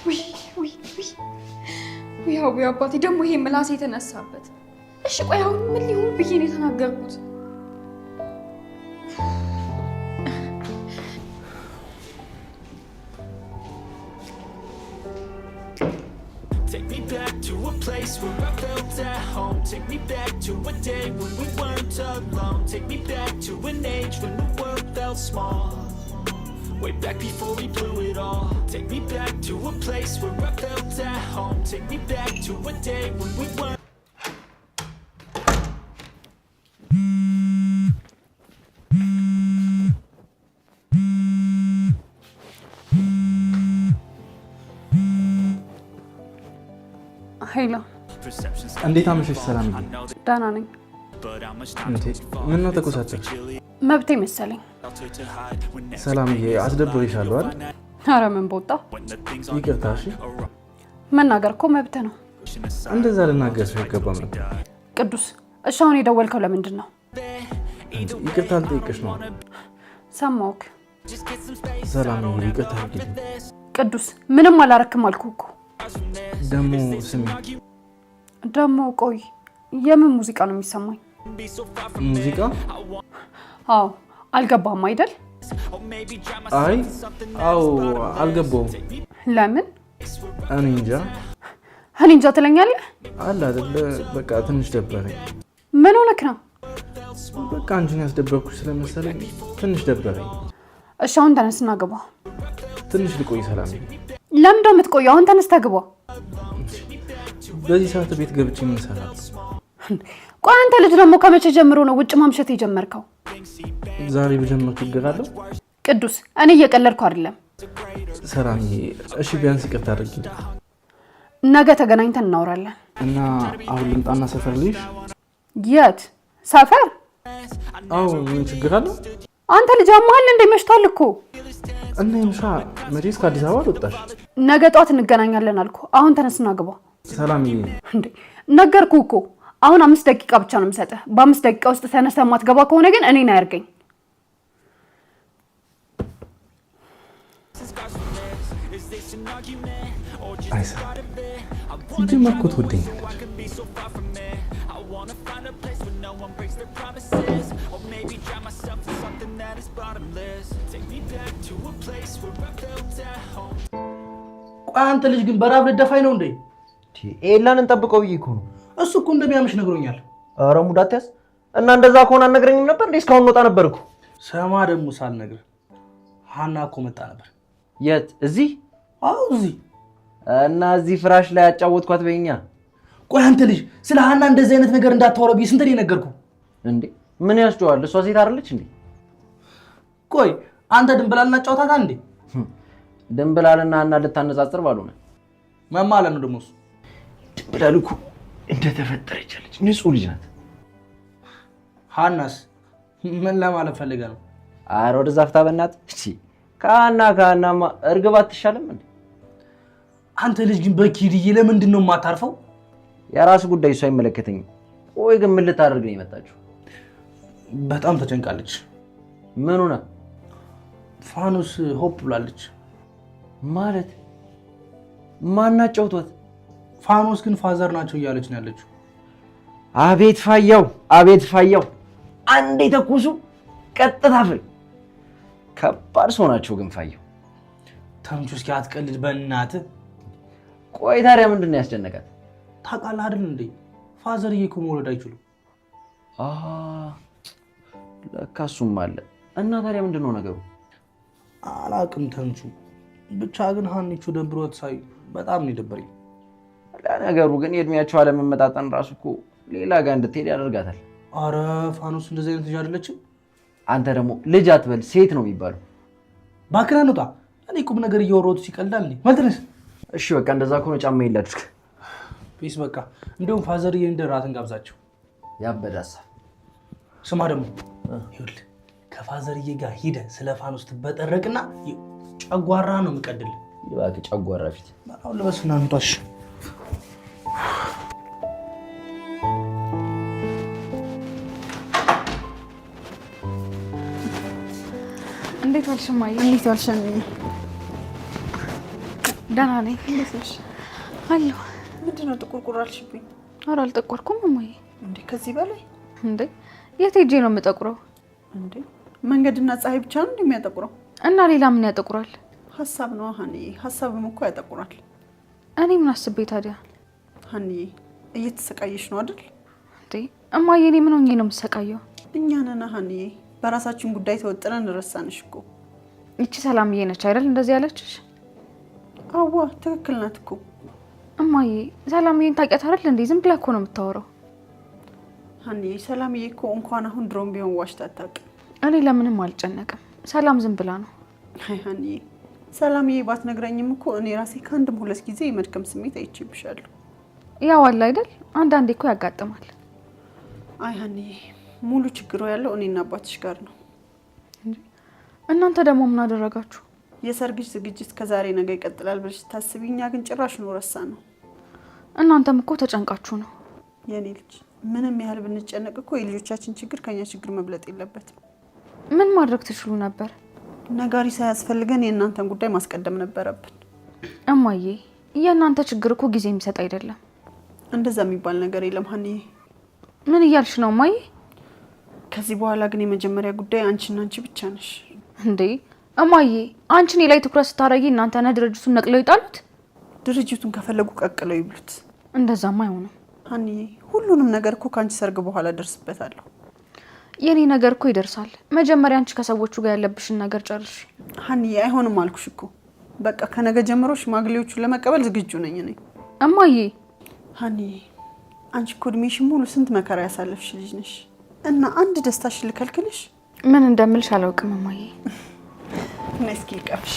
ውይ አቡዬ አባቴ ደግሞ ይሄ ምላሴ የተነሳበት። እሺ ቆይ አሁን ምን ሊሆን ብዬ ነው የተናገርኩት? Take me back to a place where I felt at home. Take me back to a day when we weren't alone. Take me back to an age when the world felt small. Way back before we blew it all. Take me back to a place where I felt at home. Take me back to a day when we weren't. ሄሎ፣ እንዴት አመሸሽ ሰላም? ደህና ነኝ። እንዴ ምን ነው ተኮሳተርሽ? መብቴ መሰለኝ። ሰላምዬ አስደብሬሻለሁ አይደል? ኧረ ምን በወጣ። ይቅርታ። እሺ መናገር እኮ መብት ነው። እንደዛ ልናገርሽ አይገባም ነበር። ቅዱስ እሺ አሁን የደወልከው ለምንድን ነው? ይቅርታ ልጠይቅሽ ነው። ሰማሁህ። ሰላምዬ ይቅርታ አድርጊልኝ። ቅዱስ ምንም አላረክም አልኩህ እኮ። ደግሞ ስሚ። ደግሞ ቆይ የምን ሙዚቃ ነው የሚሰማኝ? ሙዚቃ? አዎ አልገባህም አይደል? አይ አዎ አልገባውም። ለምን? እኔ እንጃ። እኔ እንጃ ትለኛለህ? አለ አይደለ በቃ ትንሽ ደበረኝ። ምን ሆነክ ነው? በቃ አንቺን ያስደበርኩሽ ስለመሰለኝ ትንሽ ደበረኝ። እሺ አሁን ተነስና ግባ። ትንሽ ልቆይ ሰላምዬ። ለምን ደው የምትቆየው? አሁን ተነስተህ ግባ። በዚህ ሰዓት ቤት ገብቼ ምን እሰራለሁ? ቆይ አንተ ልጅ ደግሞ ከመቼ ጀምሮ ነው ውጭ ማምሸት የጀመርከው? ዛሬ በጀመርኩ ችግር አለው? ቅዱስ እኔ እየቀለድኩ አይደለም። ሰላምዬ እሺ ቢያንስ ይቅርታ አድርጊልኝ። ነገ ተገናኝተን እናወራለን። እና አሁን ልምጣና ሰፈር ልይሽ? የት ሰፈር? አዎ ምን ችግር አለው? አንተ ልጅ አማሃል እንደ መሽቷል እኮ። እና ይምሻ መቼስ ከአዲስ አበባ አልወጣሽ? ነገ ጧት እንገናኛለን አልኩ። አሁን ተነስና ግባ። ሰላምዬ እንዴ ነገርኩህ እኮ። አሁን 5 ደቂቃ ብቻ ነው የምሰጥህ። በ5 ደቂቃ ውስጥ ተነስተህ ማትገባ ከሆነ ግን እኔን አያርገኝ። አይሳ ሲጀመር እኮ ትወደኛለች። ቆይ አንተ ልጅ ግን በራብ ልደፋኝ ነው እንዴ? ኤላን እንጠብቀው ብዬ እኮ ነው። እሱ እኮ እንደሚያምሽ ነግሮኛል። ኧረ ሙድ አትያዝ እና እንደዛ ከሆነ አልነግረኝም ነበር እንዴ? እስካሁን ወጣ ነበር እኮ። ሰማ ደግሞ ሳልነግርህ ሀና እኮ መጣ ነበር። የት? እዚህ? አዎ እዚህ። እና እዚህ ፍራሽ ላይ ያጫወትኳት በእኛ። ቆይ አንተ ልጅ ስለ ሀና እንደዚህ አይነት ነገር እንዳታወራ ብዬ ስንት ነገርኩህ እንዴ? ምን ያስጨዋል? እሷ ሴት አይደለች እንዴ? ቆይ አንተ ድንብላልና ጫውታታ እንዴ? ድንብላልና ሀና ልታነጻጽር ባልሆነ መማለም ነው ደግሞ እሱ። ድንብላል እኮ እንደተፈጠረች አለች። ንጹህ ልጅ ናት። ሀናስ ምን ለማለት ፈልገህ ነው? ኧረ ወደዛ ፍታ በእናትህ። እሺ ከሀናማ እርግብ አትሻልም እንዴ? አንተ ልጅ ግን በኪድዬ ለምንድን ነው የማታርፈው? የራስ ጉዳይ፣ እሱ አይመለከተኝም። ቆይ ግን ምን ልታደርግ ነው የመጣችው? በጣም ተጨንቃለች። ምን ሆነ? ፋኖስ ሆፕ ብላለች። ማለት ማናጨውቷት? ፋኖስ ግን ፋዘር ናቸው እያለች ነው ያለችው። አቤት ፋያው፣ አቤት ፋያው! አንዴ ተኩሱ ቀጥታ ፍል። ከባድ ሰው ናቸው ግን ፋያው። ተምቹ እስኪ አትቀልድ በእናትህ። ቆይ ታዲያ ምንድን ነው ያስጨነቃት? ታውቃለህ አይደል እንዴ ፋዘርዬ እኮ መውለድ አይችሉም። ለካ እሱም አለ። እና ታዲያ ምንድን ነው ነገሩ? አላውቅም ተምቹ። ብቻ ግን ሀኒቹ ደብሮት ሳይ በጣም ነው የደበረኝ። ለነገሩ ግን የእድሜያቸው አለመመጣጠን ራሱ እኮ ሌላ ጋር እንድትሄድ ያደርጋታል። አረ ፋኖስ እንደዚህ አይነት ልጅ አይደለችም። አንተ ደግሞ ልጅ አትበል፣ ሴት ነው የሚባለው። ባክና እንውጣ። እኔ ቁም ነገር እያወራሁት ሲቀልዳል እንዴ መልተነስ። እሺ በቃ እንደዛ ከሆነ ጫማ ይላድርግ። ፒስ በቃ እንደውም ፋዘርዬ እንደራትን ጋብዛቸው። ያበዳሳ ስማ ደግሞ ይኸውልህ ከፋዘርዬ ጋር ሂደህ ስለ ፋኖስ ትበጠረቅና ጨጓራ ነው የምቀድልህ። ይባክ ጨጓራ ፊት አሁን ልበስና እንውጣሽ። እንዴት ዋልሽ እማዬ? እንዴት ዋልሽ? ደህና ነኝ። እንዴት ነሽ? አለሁ። ምንድን ነው ጥቁርቁር አልሽብኝ? ኧረ አልጠቆርኩም እማዬ። እንዴ ከዚህ በላይ እንዴ? የት ሄጄ ነው የምጠቁረው? እንዴ መንገድና ፀሐይ ብቻ ነው እንደሚያጠቁረው? እና ሌላ ምን ያጠቁራል? ሀሳብ ነው ሀኒዬ። ሀሳብም እኮ ያጠቁራል። እኔ ምን አስቤ ታዲያ? ሀኒዬ እየተሰቃየሽ ነው አይደል? እንዴ እማዬ እኔ ምን ሆኜ ነው የምሰቃየው? እኛ ነን ሀኒዬ። በራሳችን ጉዳይ ተወጥረን ረሳንሽ እኮ። ይቺ ሰላምዬ ነች አይደል እንደዚህ ያለችሽ? አዋ ትክክል ናት እኮ እማዬ። ሰላምዬን ታውቂያት አይደል እንዴ? ዝም ብላ እኮ ነው የምታወራው። ሀኒዬ ሰላምዬ እኮ እንኳን አሁን ድሮም ቢሆን ዋሽታ አታውቅም። እኔ ለምንም አልጨነቅም። ሰላም ዝም ብላ ነው። አይ ሀኒዬ ሰላምዬ ባትነግረኝም እኮ እኔ ራሴ ከአንድም 2 ጊዜ የመድከም ስሜት አይቼብሻለሁ። ያው አለ አይደል አንዳንዴ እኮ ያጋጥማል። አይ ሀኒዬ ሙሉ ችግሩ ያለው እኔና አባትሽ ጋር ነው። እናንተ ደግሞ ምን አደረጋችሁ? የሰርግሽ ዝግጅት ከዛሬ ነገ ይቀጥላል ብለሽ ታስቢ፣ እኛ ግን ጭራሽ ነው ረሳ ነው። እናንተም እኮ ተጨንቃችሁ ነው። የኔ ልጅ ምንም ያህል ብንጨነቅ እኮ የልጆቻችን ችግር ከኛ ችግር መብለጥ የለበትም። ምን ማድረግ ትችሉ ነበር? ነጋሪ ሳያስፈልገን የእናንተን ጉዳይ ማስቀደም ነበረብን። እማዬ የእናንተ ችግር እኮ ጊዜ የሚሰጥ አይደለም። እንደዛ የሚባል ነገር የለም ሀኒዬ። ምን እያልሽ ነው እማዬ? ከዚህ በኋላ ግን የመጀመሪያ ጉዳይ አንቺና አንቺ ብቻ ነሽ። እንዴ እማዬ አንቺ እኔ ላይ ትኩረት ስታረጊ እናንተ ነህ ድርጅቱን ነቅለው ይጣሉት። ድርጅቱን ከፈለጉ ቀቅለው ይብሉት። እንደዛማ አይሆንም ሀኒዬ። ሁሉንም ነገር እኮ ከአንቺ ሰርግ በኋላ ደርስበታለሁ። የኔ ነገር እኮ ይደርሳል። መጀመሪያ አንቺ ከሰዎቹ ጋር ያለብሽን ነገር ጨርሽ። ሀኒዬ አይሆንም አልኩሽ እኮ። በቃ ከነገ ጀምሮ ሽማግሌዎቹን ለመቀበል ዝግጁ ነኝ እኔ። እማዬ ሀኒዬ አንቺ እኮ እድሜሽን ሙሉ ስንት መከራ ያሳለፍሽ ልጅ ነሽ እና አንድ ደስታሽ ልከልክልሽ? ምን እንደምልሽ አላውቅም እማዬ። ነይ እስኪ ልቀፍሽ።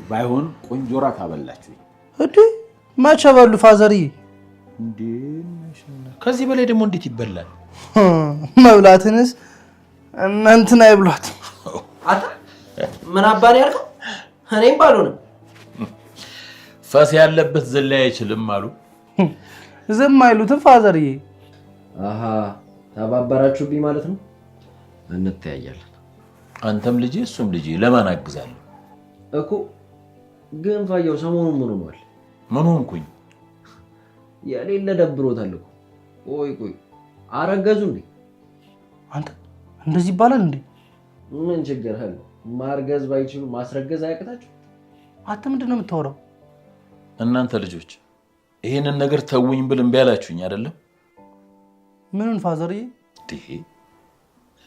ባይሆን ቆንጆ ራት አበላችሁ እንዴ? መቼ በሉ ፋዘሪ? እንዴ ከዚህ በላይ ደግሞ እንዴት ይበላል? መብላትንስ እናንተና ይብሏት። አታ ምን አባሪ ያልከው? እኔም ባልሆንም ፈስ ያለበት ዝላይ አይችልም አሉ። ዝም አይሉትም ፋዘርዬ። አሃ ተባበራችሁብኝ ማለት ነው። እንተያያለን። አንተም ልጅ እሱም ልጅ ለማን አግዛለሁ እኮ። ግን ፋየው ሰሞኑን ምን ሆኗል? ምን ሆንኩኝ? የሌለ ደብሮታል እኮ። ቆይ አረገዙ እንዴ? አንተ እንደዚህ ይባላል እንዴ? ምን ችግር አለ? ማርገዝ ባይችሉ ማስረገዝ አያቅታችሁ? አንተ ምንድነው የምታወራው? እናንተ ልጆች ይሄንን ነገር ተውኝ ብል እምቢ አላችሁኝ አይደለም? ምንን ፋዘርዬ?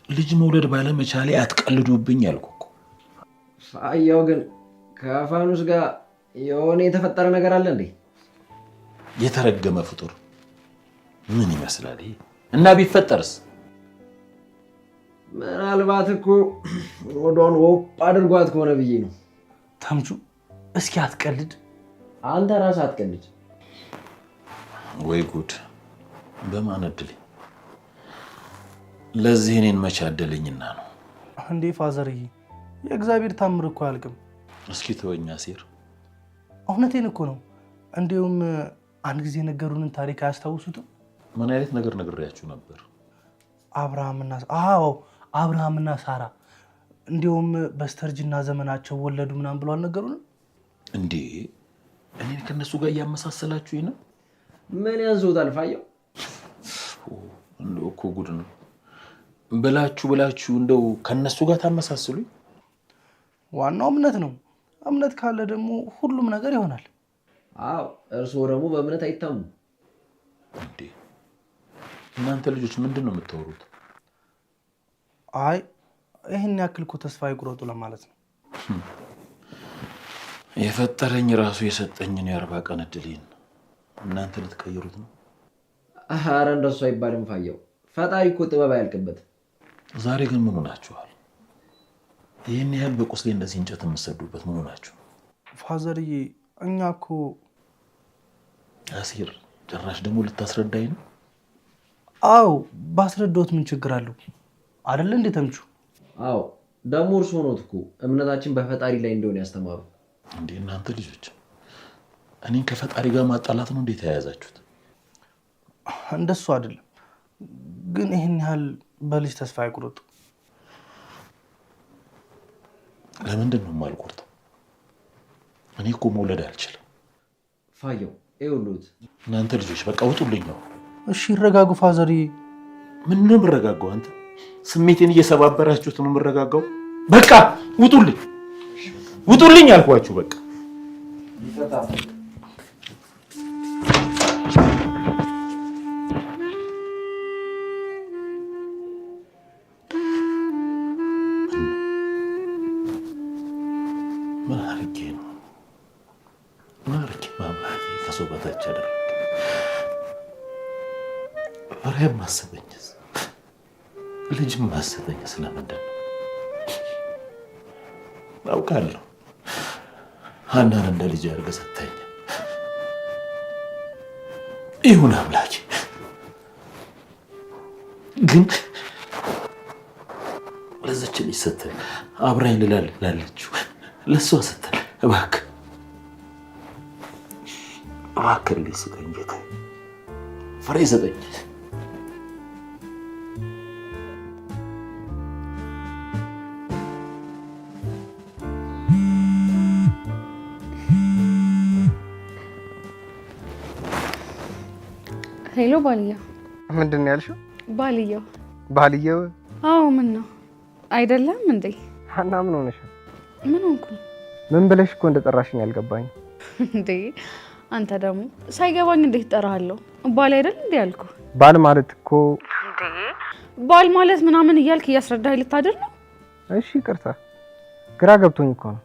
ልጅ መውለድ ባለመቻሌ አትቀልዱብኝ አልኩ እኮ። ፋየው ግን ከፋኑስ ጋር የሆነ የተፈጠረ ነገር አለ እንዴ? የተረገመ ፍጡር ምን ይመስላል ይሄ? እና ቢፈጠርስ? ምናልባት እኮ ወዷን ወጥ አድርጓት ከሆነ ብዬ ነው። ተምቹ እስኪ አትቀልድ። አንተ ራስህ አትቀልድ። ወይ ጉድ! በማን እድሌ ለዚህ እኔን መቼ አደለኝና ነው እንዴ? ፋዘርዬ የእግዚአብሔር ታምር እኮ አያልቅም። እስኪ ተወኛ ሴር። እውነቴን እኮ ነው። እንዲሁም አንድ ጊዜ ነገሩንን ታሪክ አያስታውሱትም? ምን አይነት ነገር ነግሬያችሁ ነበር? አብርሃምና ሳራ እንዲሁም በስተርጅና ዘመናቸው ወለዱ ምናምን ብሎ አልነገሩንም እንዴ? እኔን ከነሱ ጋር እያመሳሰላችሁኝ ነው። ምን ያንሶታል ፋየው? እንደው እኮ ጉድ ነው ብላችሁ እንደው ከነሱ ጋር ታመሳስሉኝ። ዋናው እምነት ነው። እምነት ካለ ደግሞ ሁሉም ነገር ይሆናል። አዎ እርስዎ ደግሞ በእምነት አይታሙ እንዴ? እናንተ ልጆች ምንድን ነው የምታወሩት? አይ ይሄን ያክል እኮ ተስፋ ይቁረጡ ለማለት ነው። የፈጠረኝ ራሱ የሰጠኝን የ40 ቀን እድሌን እናንተ ልትቀይሩት ነው? ኧረ እንደሱ አይባልም ፋየው። ፈጣሪ እኮ ጥበብ አያልቅበትም። ዛሬ ግን ምን ሆናችኋል? ይህን ያህል በቁስሌ እንደዚህ እንጨት የምትሰዱበት ምን ሆናችሁ? ፋዘርዬ እኛ እኮ አሲር ጭራሽ ደግሞ ልታስረዳኝ ነው? አዎ ባስረዳዎት ምን ችግር አለው አይደል እንዴ ተምቹ? አዎ ደግሞ እርስዎ ኖት እኮ እምነታችን በፈጣሪ ላይ እንደሆነ ያስተማሩ። እንዴ እናንተ ልጆች እኔን ከፈጣሪ ጋር ማጣላት ነው እንዴ ተያያዛችሁት? እንደሱ አይደለም፣ ግን ይሄን ያህል በልጅ ተስፋ አይቁረጡ። ለምንድን ነው የማልቆርጠው? እኔ እኮ መውለድ አልችልም። ፋየው ይኸውልዎት፣ እናንተ ልጆች በቃ ውጡልኝ ነው። እሺ ይረጋጉ ፋዘርዬ። ምን ነው የምረጋጋው? አንተ ስሜቴን እየሰባበራችሁት ነው የምረጋጋው። በቃ ውጡልኝ አልኳችሁ። በቃ ምን አድርጌ ነው ከሰው በታች አደረግ? ወሬም ማሰበኝስ ልጅም ማሰበኝ ስለምንድን ነው? አውቃለሁ ሀናን እንደ ልጅ አድርገህ ሰጥተኸኝ ይሁን አምላኬ። ግን ለዚች ልጅ ስትል አብራኝ ላለችው ለእሷ ስትል እባክህ ልጅ ስጠኝ ጌታዬ፣ ፍሬ ስጠኝ። ሄሎ ባልየው። ምንድን ነው ያልሽው? ባልየው ባልየው? አዎ ምን ነው አይደለም እንዴ? ሀና ምን ሆነሻል? ምን ሆንኩ? ምን ብለሽ እኮ እንደጠራሽኝ ያልገባኝ እንዴ? አንተ ደግሞ ሳይገባኝ እንዴት እጠራሃለሁ? ባል አይደል እንዴ ያልኩ? ባል ማለት እኮ እንዴ ባል ማለት ምናምን እያልክ እያስረዳኸኝ ልታደር ነው? እሺ ይቅርታ፣ ግራ ገብቶኝ እኮ ነው።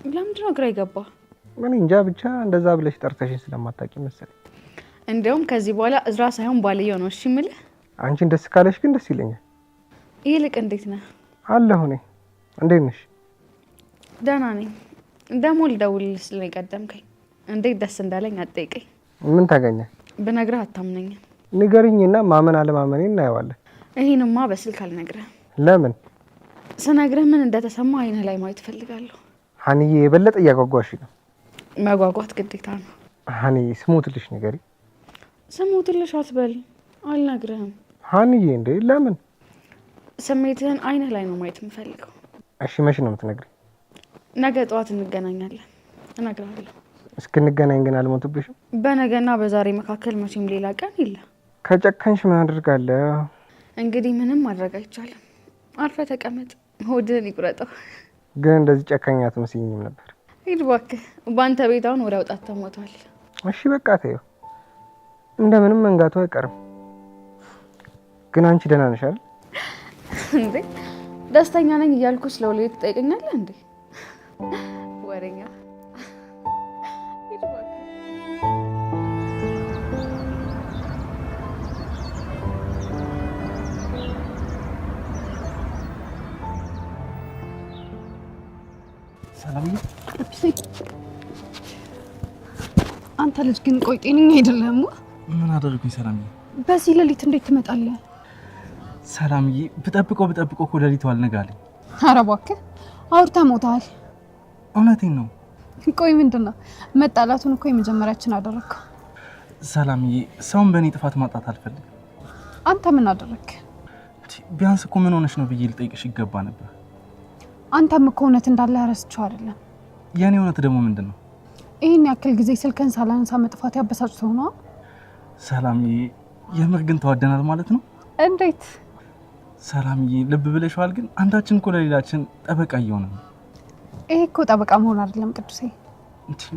ለምንድን ነው ግራ ይገባ? ምን እንጃ ብቻ እንደዛ ብለሽ ጠርተሽኝ ስለማታውቂ መሰለኝ። እንደውም ከዚህ በኋላ እዝራ ሳይሆን ባልየው ነው እሺ የምልህ። አንቺን ደስ ካለሽ ግን ደስ ይለኛል። ይልቅ እንዴት ነህ? አለሁ እኔ። እንዴት ነሽ? ደህና ነኝ። ደግሞ ልደውልልህ ስለኝ ቀደምከኝ። እንዴት ደስ እንዳለኝ አትጠይቀኝ። ምን ታገኘ? ብነግርህ አታምነኝም። ንገሪኝና ማመን አለማመኔ እናየዋለን። ይሄንማ በስልክ አልነግርህም። ለምን? ስነግርህ ምን እንደተሰማ አይንህ ላይ ማየት እፈልጋለሁ። ሀኒዬ የበለጠ እያጓጓሽ ነው። መጓጓት ግዴታ ነው። ሀኒዬ ስሙትልሽ ንገሪ። ስሙትልሽ አትበል፣ አልነግርህም። ሀኒዬ እንዴ ለምን? ስሜትህን አይንህ ላይ ነው ማየት የምፈልገው። እሺ መቼ ነው የምትነግሪኝ? ነገ ጠዋት እንገናኛለን፣ እነግርሃለሁ። እስክንገናኝ ግን አልሞትብሽም? በነገና በዛሬ መካከል መቼም ሌላ ቀን የለ። ከጨከንሽ ምን አደርጋለሁ? እንግዲህ ምንም ማድረግ አይቻልም። አርፈህ ተቀመጥ፣ ሆድህን ይቁረጠው። ግን እንደዚህ ጨካኝ አትመስይኝም ነበር። ሂድ እባክህ፣ በአንተ ቤት አሁን ወደ አውጣት ተሞቷል። እሺ በቃ ተይው፣ እንደምንም መንጋቱ አይቀርም። ግን አንቺ ደህና ነሽ አይደል? እንዴ ደስተኛ ነኝ እያልኩ ስለውሌ ትጠይቀኛለህ እንዴ? ወሬኛ። ሰላምዬ። አንተ ልጅ ግን ቆይ ጤነኛ አይደለም። ምን አደረኩኝ ሰላምዬ? በዚህ ሌሊት እንዴት ትመጣለህ? ሰላምዬ ብጠብቀው እኮ ሌሊቱ አልነጋለኝ። ኧረ እባክህ አውርተህ ሞተሃል። እውነቴን ነው። ቆይ ምንድን ነው መጣላቱን እኮ የመጀመሪያችን አደረግከው። ሰላምዬ ሰውን በእኔ ጥፋት ማጣት አልፈልግም። አንተ ምን አደረግክ? ቢያንስ እኮ ምን ሆነሽ ነው ብዬ ልጠይቅሽ ይገባ ነበር። አንተም እኮ እውነት እንዳለ ረስቼው አይደለም። የኔ እውነት ደግሞ ምንድን ነው? ይህን ያክል ጊዜ ስልክህን ሳላነሳ መጥፋት ያበሳጭተው ነው? ሰላምዬ የምር ግን ተዋደናል ማለት ነው? እንዴት? ሰላምዬ ልብ ብለሽዋል። ግን አንዳችን እኮ ለሌላችን ጠበቃ እየሆነ ነው። ይሄ እኮ ጠበቃ መሆን አይደለም ቅዱሴ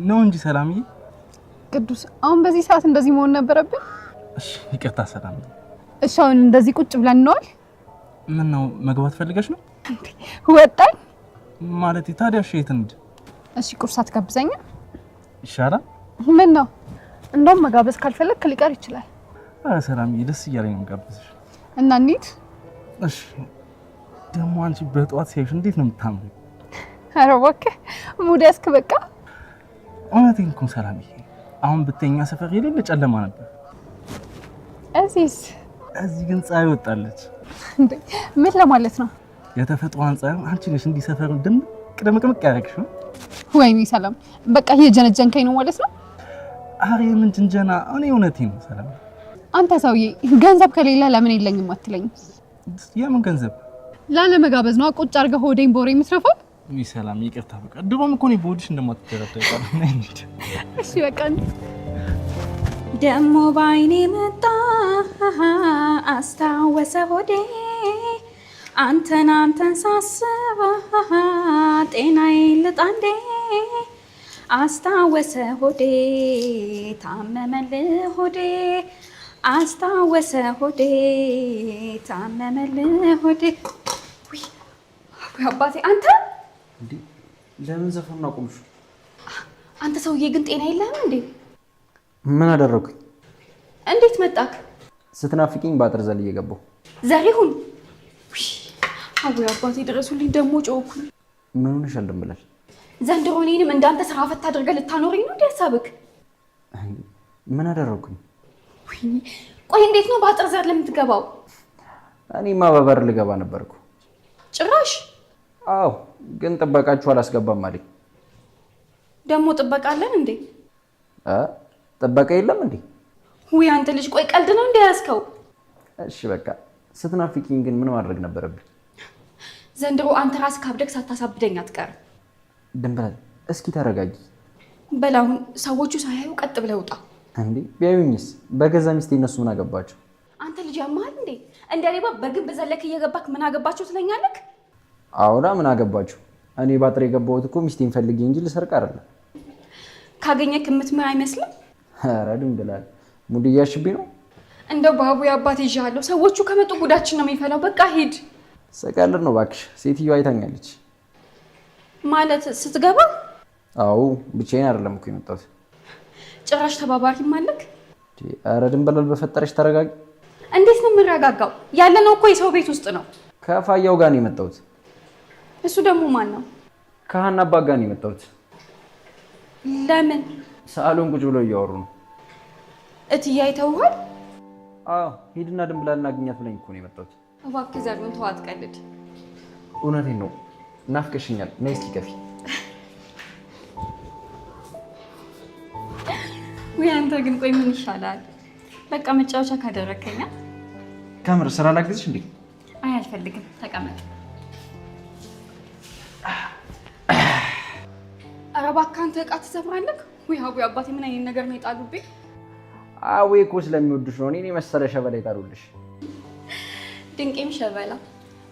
ነው እንጂ ሰላምዬ። ቅዱስ አሁን በዚህ ሰዓት እንደዚህ መሆን ነበረብን? እሺ ይቅርታ ሰላምዬ። እሺ አሁን እንደዚህ ቁጭ ብለን እንዋል? ምን ነው መግባት ፈልገሽ ነው? ወጣኝ ማለት ታዲያ እሺ የት እንሂድ? እሺ ቁርስ አትጋብዘኛ? ይሻላል። ምን ነው እንደውም መጋበዝ ካልፈለክ ሊቀር ይችላል። አረ ሰላምዬ ደስ እያለኝ ነው የምጋብዝሽ። እና እንሂድ። እሺ ደግሞ አንቺ በጠዋት ሲያዩሽ እንዴት ነው የምታምሪው? ኧረ እባክህ ሙድ ያዝክ በቃ። እውነቴን እኮ ሰላምዬ፣ አሁን ብተኛ ሰፈር የሌለ ጨለማ ነበር። እዚህ ግን ፀሐይ ወጣለች። እንዴ ምን ለማለት ነው? የተፈጥሮ አንጻር አንቺ ነሽ እንዲህ ሰፈሩን ድምቅ ያደረግሽው። ወይኔ ሰላም፣ በቃ እየጀነጀንከኝ ነው ማለት ነው? አረ የምን ጅንጀና፣ እኔ እውነቴን ነው ሰላም። አንተ ሰውዬ ገንዘብ ከሌለ ለምን የለኝም አትለኝም? የምን ገንዘብ? ላለመጋበዝ ነው ቁጭ አድርገህ ሆዴን ቦሬ የምትረፋው? ውይ ሰላም ይቅርታ። በቃ ድሮም እኮ ነው በሆድሽ እንደማትተረዳ ይባላል። እሺ በቃ ደሞ ባይኔ መጣ አስታወሰ ሆዴ አንተን ሳስብ ጤናዬ ልጣንዴ አስታወሰ ሆዴ ታመመል ሆዴ አስታወሰ ሆዴ ታመመል ሆዴ። ወይ አባቴ አንተ እንዴ ለምን ዘፈኑን አቆምሽ? አንተ ሰውዬ ግን ጤና የለህም እንዴ? ምን አደረኩኝ? እንዴት መጣክ? ስትናፍቂኝ ባጥር ዘል እየገባሁ ዘሪሁን አቡዬ አባቴ ድረሱልኝ። ደግሞ ጮኩ። ምን ሆነሻል ድንብላል? ዘንድሮ እኔንም እንዳንተ ስራ ፈት አድርገህ ልታኖረኝ ነው እንዴ ሀሳብክ? ምን አደረኩኝ? ቆይ እንዴት ነው ባጥር ዘር ለምትገባው? እኔማ በበር ልገባ ነበርኩ። ጭራሽ? አዎ፣ ግን ጥበቃችሁ አላስገባም አለኝ። ደግሞ ጥበቃ አለን እንዴ? ጥበቃ የለም እንዴ? ውይ አንተ ልጅ ቆይ ቀልድ ነው እንዴ ያዝከው? እሺ በቃ ስትናፍቂኝ ግን ምን ማድረግ ነበረብኝ? ዘንድሮ አንተ ራስህ ካብደግ ሳታሳብደኝ አትቀርም። ድንብላል እስኪ ተረጋጊ። በላሁን ሰዎቹ ሳያዩ ቀጥ ብለው ውጣ። እንዴ ቢያዩኝስ? በገዛ ሚስቴ እነሱ ምን አገባቸው? አንተ ልጅ ያማል እንዴ? እንደ ሌባ በግንብ ዘለክ እየገባክ ምን አገባቸው ትለኛለክ? አውራ ምን አገባቸው? እኔ ባጥር የገባሁት እኮ ሚስቴን ፈልጌ እንጂ ልሰርቅ አይደለም። ካገኘክ የምትምር አይመስልም? ኧረ ድንብላል ሙድ እያሽብኝ ነው። እንደው በአቡዬ አባቴ ይዣለሁ። ሰዎቹ ከመጡ ጉዳችን ነው የሚፈላው። በቃ ሂድ። ሰቀልር ነው እባክሽ። ሴትዮዋ አይታኛለች ማለት ስትገባ? አዎ ብቻዬን አይደለም እኮ የመጣሁት። ጭራሽ ተባባሪም አለክ? ኧረ ድንብላል በፈጠረሽ ተረጋጊ። እንዴት ነው የምረጋጋው? ያለነው እኮ የሰው ቤት ውስጥ ነው። ከፋያው ጋር ነው የመጣሁት። እሱ ደግሞ ማን ነው? ከሀና አባት ጋር ነው የመጣሁት። ለምን? ሳሎን ቁጭ ብለው እያወሩ ነው። እትዬ አይተውሃል? አዎ ሂድና ድንብላል እናግኛት ብለኝ እኮ ነው የመጣሁት። እባክህ ዘሪሁን ተው አትቀልድ። እውነቴን ነው። ናፍቀሽኛል። ነይ እስኪ ከፊ። ወይ አንተ ግን ቆይ ምን ይሻላል? በቃ መጫወቻ ካደረከኛ። ከምር ስራ ላግዝሽ እንዴ? አይ አልፈልግም፣ ተቀመጥ። ኧረ እባክህ አንተ ዕቃ ትሰብራለህ? ወይ አቡዬ አባቴ ምን አይነት ነገር ነው የጣሉብኝ? አዎ እኮ ስለሚወዱሽ ነው። እኔ መሰለ ሸበላ ይጣሉልሽ። ድንቄም ሸበላ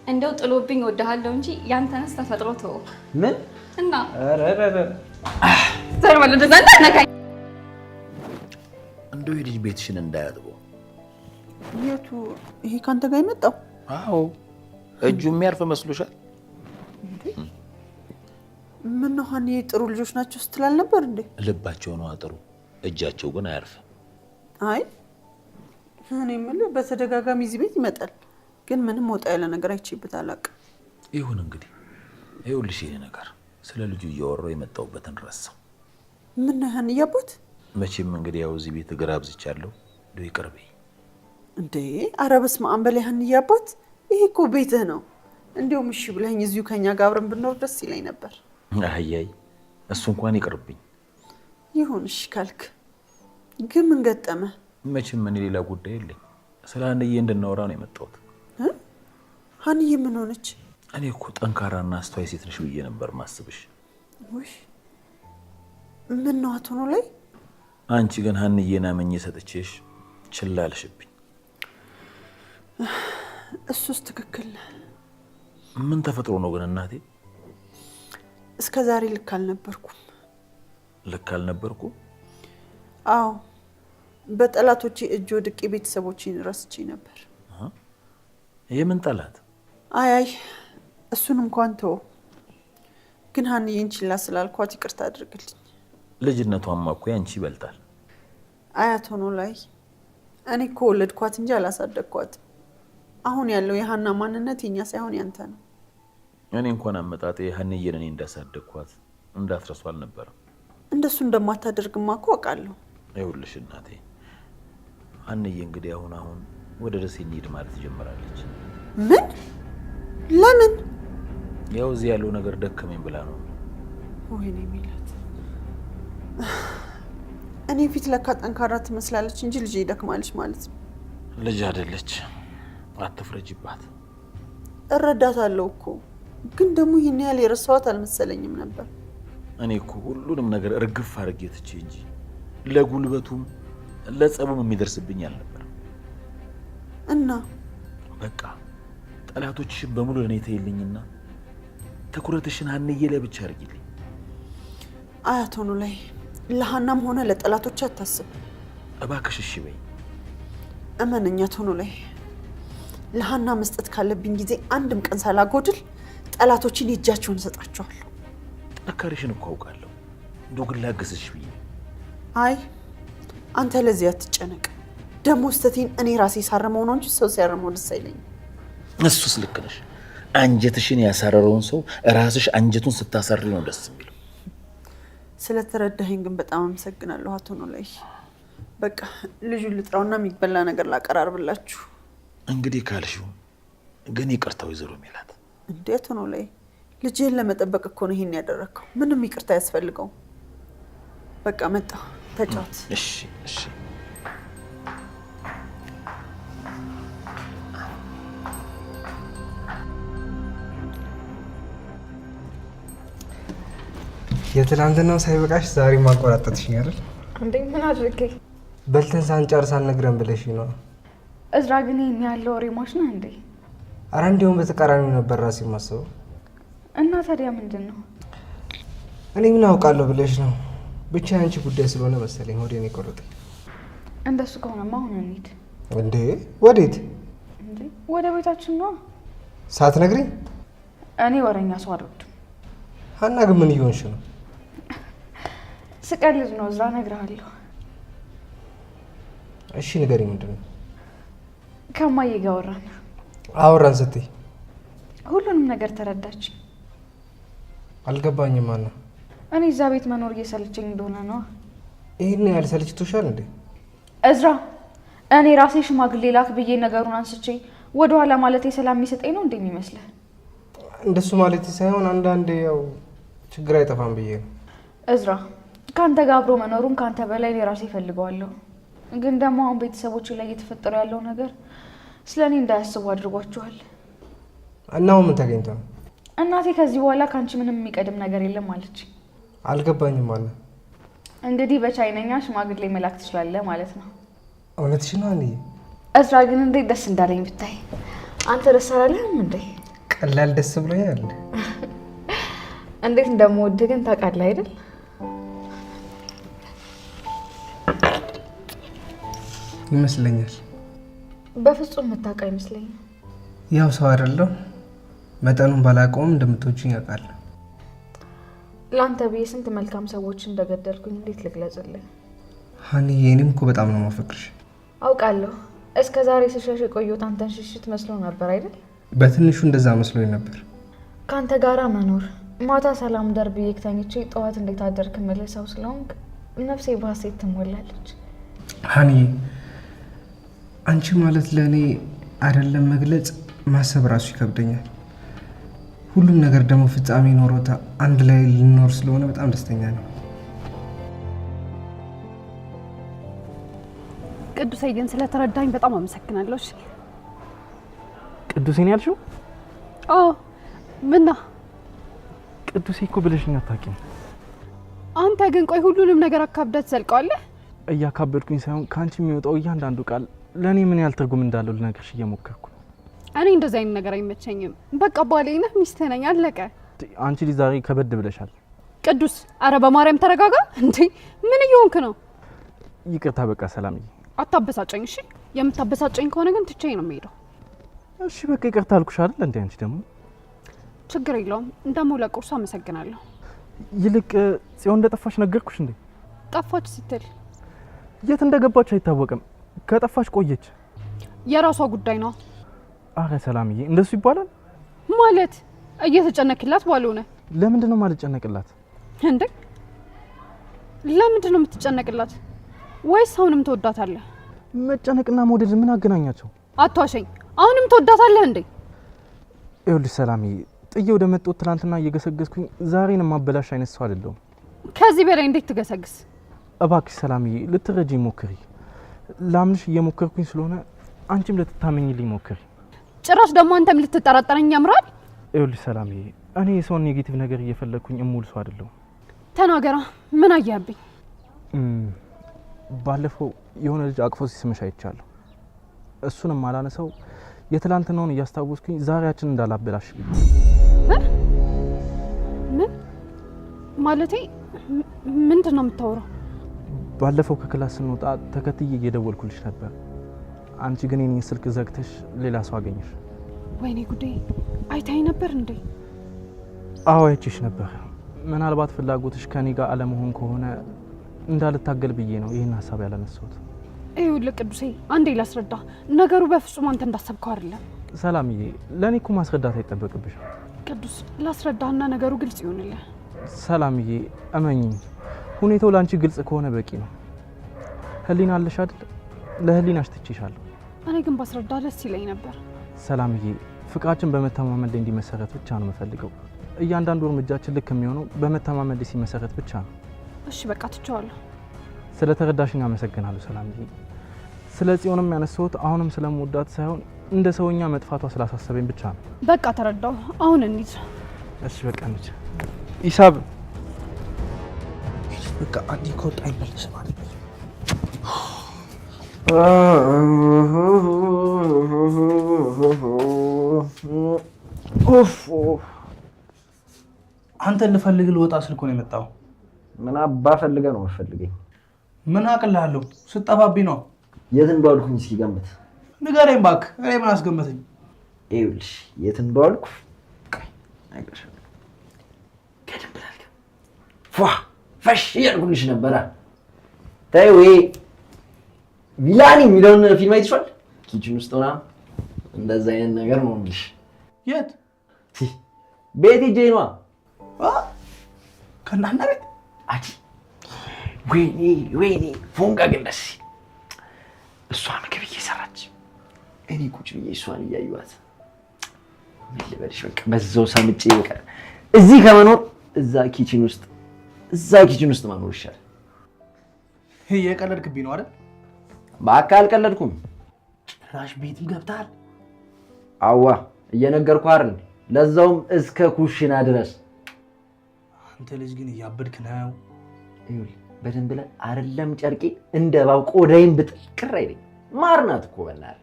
እንደው ጥሎብኝ እወድሃለሁ እንጂ ያንተንስ ተፈጥሮ ተው። ምን እና አረረረ ዘርማለ እንደዛና ነካኝ። እንደው የልጅ ቤትሽን እንዳያጥበው። የቱ? ይሄ ካንተ ጋር የመጣው? አዎ እጁ የሚያርፍ መስሎሻል? ምን ነው ሀኒ ጥሩ ልጆች ናቸው ስትላል ነበር እንዴ? ልባቸው ነው አጥሩ፣ እጃቸው ግን አያርፍም። አይ እኔ የምልህ በተደጋጋሚ እዚህ ቤት ይመጣል፣ ግን ምንም ወጣ ያለ ነገር አይቼበት አላውቅም። ይሁን እንግዲህ ይኸውልሽ፣ ይሄ ነገር ስለ ልጁ እያወራሁ የመጣሁበትን ረሳው። ምን ነው ሀኒ አባት? መቼም እንግዲህ ያው እዚህ ቤት እግር አብዝቻለሁ፣ እንደው ይቅር በይ እንዴ። ኧረ በስመ አብ በላይ ሀኒ አባት፣ ይሄ እኮ ቤትህ ነው። እንዲያውም እሺ ብለኸኝ እዚሁ ከኛ ጋር አብረን ብንኖር ደስ ይለኝ ነበር። አይ እሱ እንኳን ይቅርብኝ። ይሁን እሺ ካልክ፣ ግን ምን ገጠመ? መቼም እኔ ሌላ ጉዳይ የለኝ፣ ስለ ሀንዬ እንድናወራ ነው የመጣሁት። ሀንዬ ምን ሆነች? እኔ እኮ ጠንካራና አስተዋይ ሴት ነሽ ብዬ ነበር ማስብሽ። ወይ ምን ነው አቶ ነው ላይ? አንቺ ግን ሀንዬን አመኜ ሰጥቼሽ ችላ አልሽብኝ። እሱስ ትክክል። ምን ተፈጥሮ ነው ግን እናቴ? እስከ ዛሬ ልክ አልነበርኩም። ልክ አልነበርኩም? አዎ በጠላቶቼ እጅ ወድቄ ቤተሰቦቼን ረስቼ ነበር። የምን ጠላት? አይ እሱን እንኳን ተው። ግን ሀንዬን ችላ ስላልኳት ይቅርታ አድርግልኝ። ልጅነቷማ እኮ ያንቺ ይበልጣል። አያት ሆኖ ላይ እኔ እኮ ወለድኳት እንጂ አላሳደግኳትም። አሁን ያለው የሀና ማንነት የኛ ሳይሆን ያንተ ነው። እኔ እንኳን አመጣጤ ሀንዬን እኔ እንዳሳደግኳት እንዳትረሱ አልነበረም። እንደሱ እንደማታደርግማ እኮ አውቃለሁ። ይኸውልሽ እናቴ፣ ሀንዬ እንግዲህ አሁን ወደ ደሴ እንሂድ ማለት ጀምራለች። ምን? ለምን? ያው እዚህ ያለው ነገር ደከመኝ ብላ ነው። ወይኔ ሚላት፣ እኔ ፊት ለካ ጠንካራ ትመስላለች እንጂ ልጅ ይደክማለች ማለት ነው። ልጅ አይደለች፣ አትፍረጅባት። እረዳታለሁ እኮ፣ ግን ደግሞ ይሄን ያህል የረሳኋት አልመሰለኝም ነበር። እኔ እኮ ሁሉንም ነገር እርግፍ አድርጌ ትቼ እንጂ ለጉልበቱም ለጸቡም የሚደርስብኝ አልነበረም። እና በቃ ጠላቶችሽን በሙሉ ለኔ ተይልኝና ትኩረትሽን ሀንዬ ላይ ብቻ አድርጊልኝ። አያት ሆኖ ላይ ለሀናም ሆነ ለጠላቶች አታስብ እባክሽ። እሺ በይ። እመነኛት ሆኖ ላይ ለሀና መስጠት ካለብኝ ጊዜ አንድም ቀን ሳላጎድል ጠላቶችን የእጃቸውን እሰጣቸዋለሁ። ጥንካሬሽን እኮ አውቃለሁ፣ እንደው ግን ላግዝሽ ብዬ። አይ አንተ ለዚህ አትጨነቅ። ደግሞ ስተቴን እኔ ራሴ ሳረመው ነው እንጂ ሰው ሲያረመው ደስ አይለኝም። እሱስ ልክ ነሽ። አንጀትሽን ያሳረረውን ሰው ራስሽ አንጀቱን ስታሳሪ ነው ደስ የሚለው። ስለተረዳኸኝ ግን በጣም አመሰግናለሁ አቶ ኖላዊ። በቃ ልጁን ልጥራውና የሚበላ ነገር ላቀራርብላችሁ። እንግዲህ ካልሽው ግን ይቅርታው ወይዘሮ ሜላት። እንዴት ነው ላይ ልጅህን ለመጠበቅ እኮ ነው ይሄን ያደረከው። ምንም ይቅርታ ያስፈልገው። በቃ መጣ ተጫወት። እሺ እሺ። የትናንትናው ሳይበቃሽ ዛሬ ማቆራጠጥሽኝ አይደል? እንዴ ምን አድርጌ? በልተን ሳንጨርስ አልነግረን ብለሽ ነው። እዝራ ግን ይሄን ያለው ወሬ ማሽ ነው እንዴ? ኧረ እንዲያውም በተቃራኒው ነበር ራሴ የማስበው። እና ታዲያ ምንድን ነው? እኔ ምን አውቃለሁ ብለሽ ነው። ብቻ ያንቺ ጉዳይ ስለሆነ መሰለኝ ሆዴን የቆረጠኝ። እንደሱ ከሆነማ አሁን እንሂድ። እንዴ ወዴት? እንዴ ወደ ቤታችን ነው። ሳትነግሪኝ? እኔ ወረኛ ሰው አልወድም። ሀና ግን ምን እየሆንሽ ነው? ስቀልድ ነው እዝራ፣ እነግርሃለሁ። እሺ ንገሪኝ፣ ምንድን ነው? ከማዬ ጋር አወራን። አወራን ስትይ ሁሉንም ነገር ተረዳች። አልገባኝም። ሀና እኔ እዛ ቤት መኖር እየሰለቸኝ እንደሆነ ነው። ይሄን ያህል ሰልችቶሻል እንዴ? እዝራ እኔ ራሴ ሽማግሌ ላክ ብዬ ነገሩን አንስቼ ወደኋላ ማለት ሰላም የሚሰጠኝ ነው እንደሚመስልህ? እንደሱ ማለት ሳይሆን አንዳንዴ ያው ችግር አይጠፋም ብዬ ነው። እዝራ ካንተ ጋር አብሮ መኖሩን ካንተ በላይ እኔ ራሴ እፈልገዋለሁ። ግን ደግሞ አሁን ቤተሰቦች ላይ እየተፈጠረ ያለው ነገር ስለኔ እንዳያስቡ አድርጓቸዋል። እና አሁን ምን ተገኝቶ ነው? እናቴ ከዚህ በኋላ ካንቺ ምንም የሚቀድም ነገር የለም አለች። አልገባኝም ማለት እንግዲህ በቻይነኛ ሽማግሌ መላክ ትችላለህ ማለት ነው። እውነትሽን ነው አንዬ? እዝራ ግን እንዴት ደስ እንዳለኝ ብታይ። አንተ ደስ አላለህም እንዴ? ቀላል ደስ ብሎኛል። እንዴት እንደምወድህ ግን ታውቃለህ አይደል? ይመስለኛል። በፍጹም የምታውቀው አይመስለኝም። ያው ሰው አይደለሁ፣ መጠኑን ባላውቀውም እንደምትወጂኝ አውቃለሁ። ለአንተ ብዬ ስንት መልካም ሰዎች እንደገደልኩኝ እንዴት ልግለጽልህ? ሀኒዬ እኔም እኮ በጣም ነው የማፈቅርሽ። አውቃለሁ። እስከ ዛሬ ስሸሽ የቆየሁት አንተን ሽሽት መስሎ ነበር አይደል? በትንሹ እንደዛ መስሎኝ ነበር። ከአንተ ጋራ መኖር፣ ማታ ሰላም ደር ብዬ ተኝቼ ጠዋት እንዴት አደርክ የምልህ ሰው ስለሆንክ ነፍሴ በሐሴት ትሞላለች። ሀኒዬ አንቺ ማለት ለእኔ አይደለም መግለጽ ማሰብ ራሱ ይከብደኛል። ሁሉም ነገር ደግሞ ፍጻሜ ኖሮታ አንድ ላይ ልኖር ስለሆነ በጣም ደስተኛ ነው። ቅዱሴ ግን ስለተረዳኝ በጣም አመሰግናለሁ። እሺ ቅዱሴን ያልሽው? አዎ ምና ቅዱሴ እኮ ብለሽኝ አታውቂም። አንተ ግን ቆይ ሁሉንም ነገር አካብደት ዘልቀዋለህ። እያካበድኩኝ ሳይሆን ካንቺ የሚወጣው እያንዳንዱ ቃል ለኔ ምን ያህል ትርጉም እንዳለው ልነግርሽ እየሞከርኩ ነው። እኔ እንደዛ አይነት ነገር አይመቸኝም። በቃ ባሌ ነህ፣ ሚስትህ ነኝ፣ አለቀ። አንቺ ልጅ ዛሬ ከበድ ብለሻል። ቅዱስ አረ በማርያም ተረጋጋ። እንዴ ምን እየሆንክ ነው? ይቅርታ በቃ ሰላምዬ። አታበሳጨኝ እሺ። የምታበሳጨኝ ከሆነ ግን ትቼኝ ነው የምሄደው። እሺ በቃ ይቅርታ አልኩሽ አይደል እንዴ? አንቺ ደግሞ ችግር የለውም። እንደሞ ለቁርሱ አመሰግናለሁ። ይልቅ ጽዮን እንደጠፋች ነገርኩሽ እንዴ? ጠፋች ስትል የት እንደገባች አይታወቅም። ከጠፋች ቆየች። የራሷ ጉዳይ ነው። አረ ሰላምዬ እንደሱ ይባላል ማለት? እየተጨነቅላት ባልሆነ ለምንድን ነው ማልጨነቅላት እንዴ? ለምንድን ነው የምትጨነቅላት? ወይስ አሁንም ትወዳታለህ? መጨነቅና መውደድ ምን አገናኛቸው? አቷሸኝ። አሁንም ትወዳታለህ እንዴ? ይኸውልሽ ሰላምዬ ጥዬ ወደ መጣሁት ትናንትና እየገሰገስኩኝ ዛሬን ማበላሽ አይነት ሰው አይደለሁም። ከዚህ በላይ እንዴት ትገሰግስ? እባክሽ ሰላምዬ ልትረጂኝ ሞክሪ። ላምንሽ እየሞከርኩኝ ስለሆነ አንቺም ልትታመኝልኝ ሞክሪ። ጭራሽ ደግሞ አንተም ልትጠራጠረኝ ያምራል። ይኸውልሽ ሰላምዬ እኔ የሰውን ኔጌቲቭ ነገር እየፈለግኩኝ እሙል ሰው አይደለሁም። ተናገራ። ምን አያብኝ? ባለፈው የሆነ ልጅ አቅፎ ሲስምሽ አይቻለሁ። እሱንም አላነሳው የትላንትናውን እያስታወስኩኝ ዛሬያችን እንዳላበላሽ ብዬ። ምን ማለቴ? ምንድን ነው የምታወራው? ባለፈው ከክላስ ስንወጣ ተከትዬ እየደወልኩልሽ ነበር። አንቺ ግን የኔ ስልክ ዘግተሽ ሌላ ሰው አገኘሽ። ወይኔ ጉዴ! አይታይ ነበር እንዴ? አዎ አይቼሽ ነበር። ምናልባት ፍላጎትሽ ከኔ ጋር አለመሆን ከሆነ እንዳልታገል ብዬ ነው ይህን ሀሳብ ያላነሳሁት። ይኸውልህ ቅዱሴ አንዴ ላስረዳ። ነገሩ በፍጹም አንተ እንዳሰብከው አይደለም። ሰላምዬ ለኔ እኮ ማስረዳት አይጠበቅብሽ። ቅዱስ ላስረዳና ነገሩ ግልጽ ይሆንልህ። ሰላምዬ እመኚኝ፣ ሁኔታው ላንቺ ግልጽ ከሆነ በቂ ነው። ህሊና አለሽ አይደል? ለህሊናሽ ትቼሻለሁ። እኔ ግን ባስረዳ ደስ ይለኝ ነበር። ሰላምዬ ፍቅራችን በመተማመን ላይ እንዲመሰረት ብቻ ነው የምፈልገው። እያንዳንዱ እርምጃችን ልክ የሚሆነው በመተማመን ላይ ሲመሰረት ብቻ ነው። እሺ በቃ ትቼዋለሁ። ስለተረዳሽኝ አመሰግናለሁ ሰላምዬ። ስለ ጽዮንም ያነሳሁት አሁንም ስለምወዳት ሳይሆን እንደ ሰውኛ መጥፋቷ ስላሳሰበኝ ብቻ ነው። በቃ ተረዳው። አሁን እንሂድ። እሺ በቃ እንሂድ። ኢሳብ በቃ አንዴ ከወጣ አይመለስ ማለት ነው። አንተን ልፈልግ ልወጣ ስልኮ ነው የመጣው። ምን አባ ፈልገህ ነው የምትፈልገኝ? ምን አቅልሃለሁ? ስጠፋብኝ ነው። የት እንደዋልኩኝ እስኪ ገምት። ንገረኝ እባክህ። እኔ ምን አስገመተኝ? ይኸውልሽ የት እንደዋልኩ አይገርምም። ከደም ብላል ፏ ፈሽ እያልኩልሽ ነበረ። ተይው ቪላኒ የሚለውን ፊልም አይተሽዋል? ኪችን ውስጥ ሆና እንደዛ አይነት ነገር ነው የምልሽ። የት? ቤት ሂጅ ነዋ። ከእናንተ ቤት? አዲ ወይኔ ፎንቃ ግን ደስ እሷ ምግብ እየሰራች እኔ ቁጭ ብዬ እሷን እያየኋት ምን ልበልሽ፣ በቃ በዛው ሰምጬ በቃ እዚህ ከመኖር እዛ ኪችን ውስጥ መኖር ይሻላል። የቀለድክብኝ ነው አይደል? በአካል አልቀለድኩም። ጭራሽ ቤትም ገብተሃል? አዋ እየነገርኩህ አይደል? ለዛውም እስከ ኩሽና ድረስ። አንተ ልጅ ግን እያበድክ ነው። ይኸውልህ በደንብ ብለህ አይደለም ጨርቄ እንደ እባብ ቆዳዬን ብጥቅር አይለኝ። ማር ናት እኮ በእናትህ።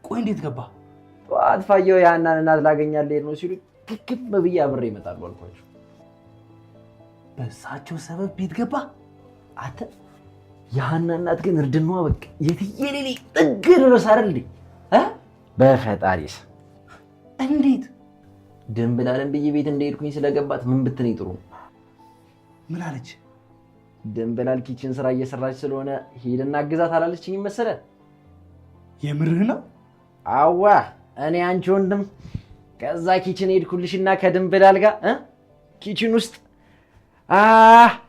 ቆይ እንዴት ገባ? ጠዋት ፋየው ያናን እናት ላገኛት ልሄድ ነው ሲሉ ግግም ብዬ አብሬ እመጣለሁ አልኳቸው። በሳቸው ሰበብ ቤት ገባ? አንተ የሀና እናት ግን እርድናዋ በቃ የትየሌሌ ጥግ ድረስ አይደል እንዴ? በፈጣሪስ እንዴት ድንብላልን ብዬ ቤት እንደሄድኩኝ ስለገባት ምን ብትነኝ ጥሩ ነው? ምን አለች? ድንብላል ኪችን ስራ እየሰራች ስለሆነ ሄድና ግዛት አላለችኝ መሰለ? የምርህ ነው? አዋ እኔ አንቺ ወንድም ከዛ ኪችን ሄድኩልሽና ከድንብላል ጋር ኪችን ውስጥ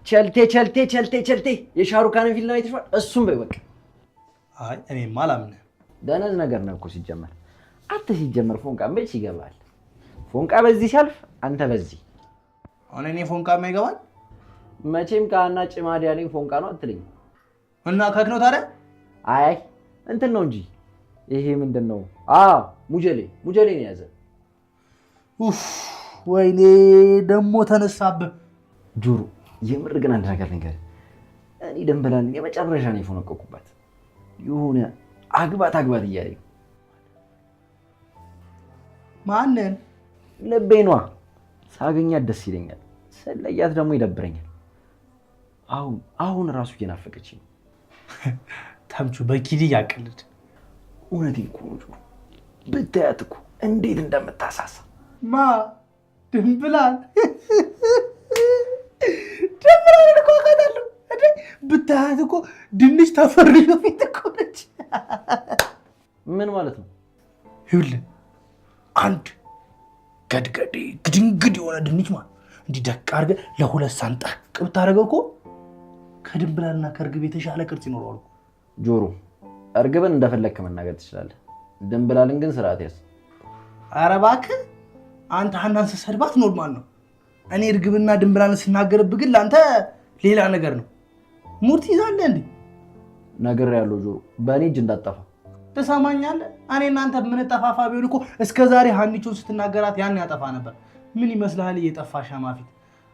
ቸልቴ የሻሩካንን ፊልም አይተሽዋል? እሱም በይ በቃ። አይ እኔማ አላምንህም። ደነዝ ነገር ነው እኮ ሲጀመር። አንተ ሲጀመር ፎንቃ መች ይገባል? ፎንቃ በዚህ ሲያልፍ አንተ በዚህ። አሁን እኔ ፎንቃ የማይገባል መቼም ከአና ጭማድ ያለኝ ፎንቃ ነው አትለኝ እና ከክ ነው ታዲያ? አይ እንትን ነው እንጂ ይሄ ምንድን ነው? ሙጀሌ ነው ያዘ። ወይኔ ደግሞ ተነሳብህ ጆሮ። የምር ግን አንድ ነገር ልንገርህ፣ እኔ ድንብላልን የመጨረሻ ነው የፎነቀኩባት። የሆነ አግባት እያለኝ ማንን? ልቤ ነዋ። ሳገኛት ደስ ይለኛል፣ ስለያት ደግሞ ይደብረኛል። አሁን ራሱ እየናፈቀች ነው። ተምቹ በኪድ ያቀልድ። እውነቴን እኮ ነው። ብታያት እኮ እንዴት እንደምታሳሳ። ድንብላል እኮ አውቃታለሁ። ብታያት እኮ ድንች ተፈርሾ ፊት እኮ ነች። ምን ማለት ነው? ይኸውልህ አንድ ገድገዴ ግድንግድ የሆነ ድንች ማለት እንዲህ ደቅ አድርገህ ለሁለት ሳንጠቅ ብታደርገው እኮ ከድንብላልና ከእርግብ የተሻለ ቅርጽ ይኖረዋል። ጆሮ እርግብን እንደፈለግክ መናገር ትችላለህ፣ ድንብላልን ግን ስርዓት ያዝ። ኧረ እባክህ አንተ ሀናን ስትሰድባት ኖርማል ነው። እኔ እርግብና ድንብላልን ስናገርብህ ግን ለአንተ ሌላ ነገር ነው። ሙድ ትይዛለህ እንዴ? ነግሬሃለሁ ጆሮ፣ በእኔ እጅ እንዳትጠፋ። ትሰማኛለህ? እኔ እናንተ የምንጠፋፋ ቢሆን እኮ እስከ ዛሬ ሀኒቾን ስትናገራት ያን ያጠፋ ነበር። ምን ይመስልሃል እየጠፋ ሻማ ፊት።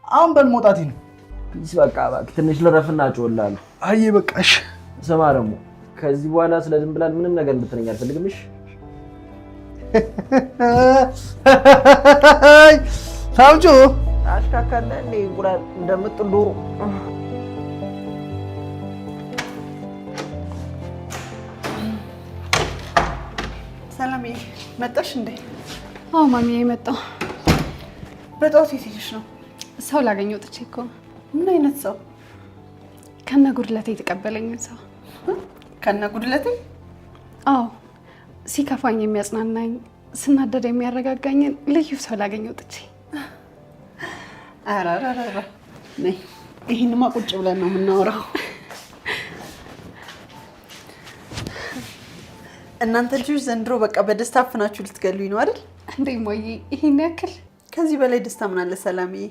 አሁን በል መውጣቴ ነው። ፒስ በቃ እባክህ ትንሽ ልረፍና እጮህልሃለሁ። አይ በቃሽ። ስማ ደግሞ ከዚህ በኋላ ስለ ድንብላል ምንም ነገር እንድትለኝ አልፈልግም። እሺ ታምጩ አሽካካለ እንዴ እንቁላል እንደምጥል ዶሮ። ሰላምዬ መጣሽ እንዴ? አዎ ማሚዬ መጣሁ። በጠዋት የት ሄደሽ ነው? ሰው ላገኝ ወጥቼ እኮ። ምን አይነት ሰው? ከነ ጉድለቴ የተቀበለኝ ሰው። ከነ ጉድለቴ? አዎ ሲከፋኝ የሚያጽናናኝ ስናደድ የሚያረጋጋኝን ልዩ ሰው ላገኘው ጥቼ። አራራራ ነይ ይሄንማ ቁጭ ብለን ነው የምናወራው። እናንተ ልጆች ዘንድሮ በቃ በደስታ አፍናችሁ ልትገሉኝ ነው አይደል? እንዴ ማዬ ይሄን ያክል? ከዚህ በላይ ደስታ ምን አለ ሰላምዬ?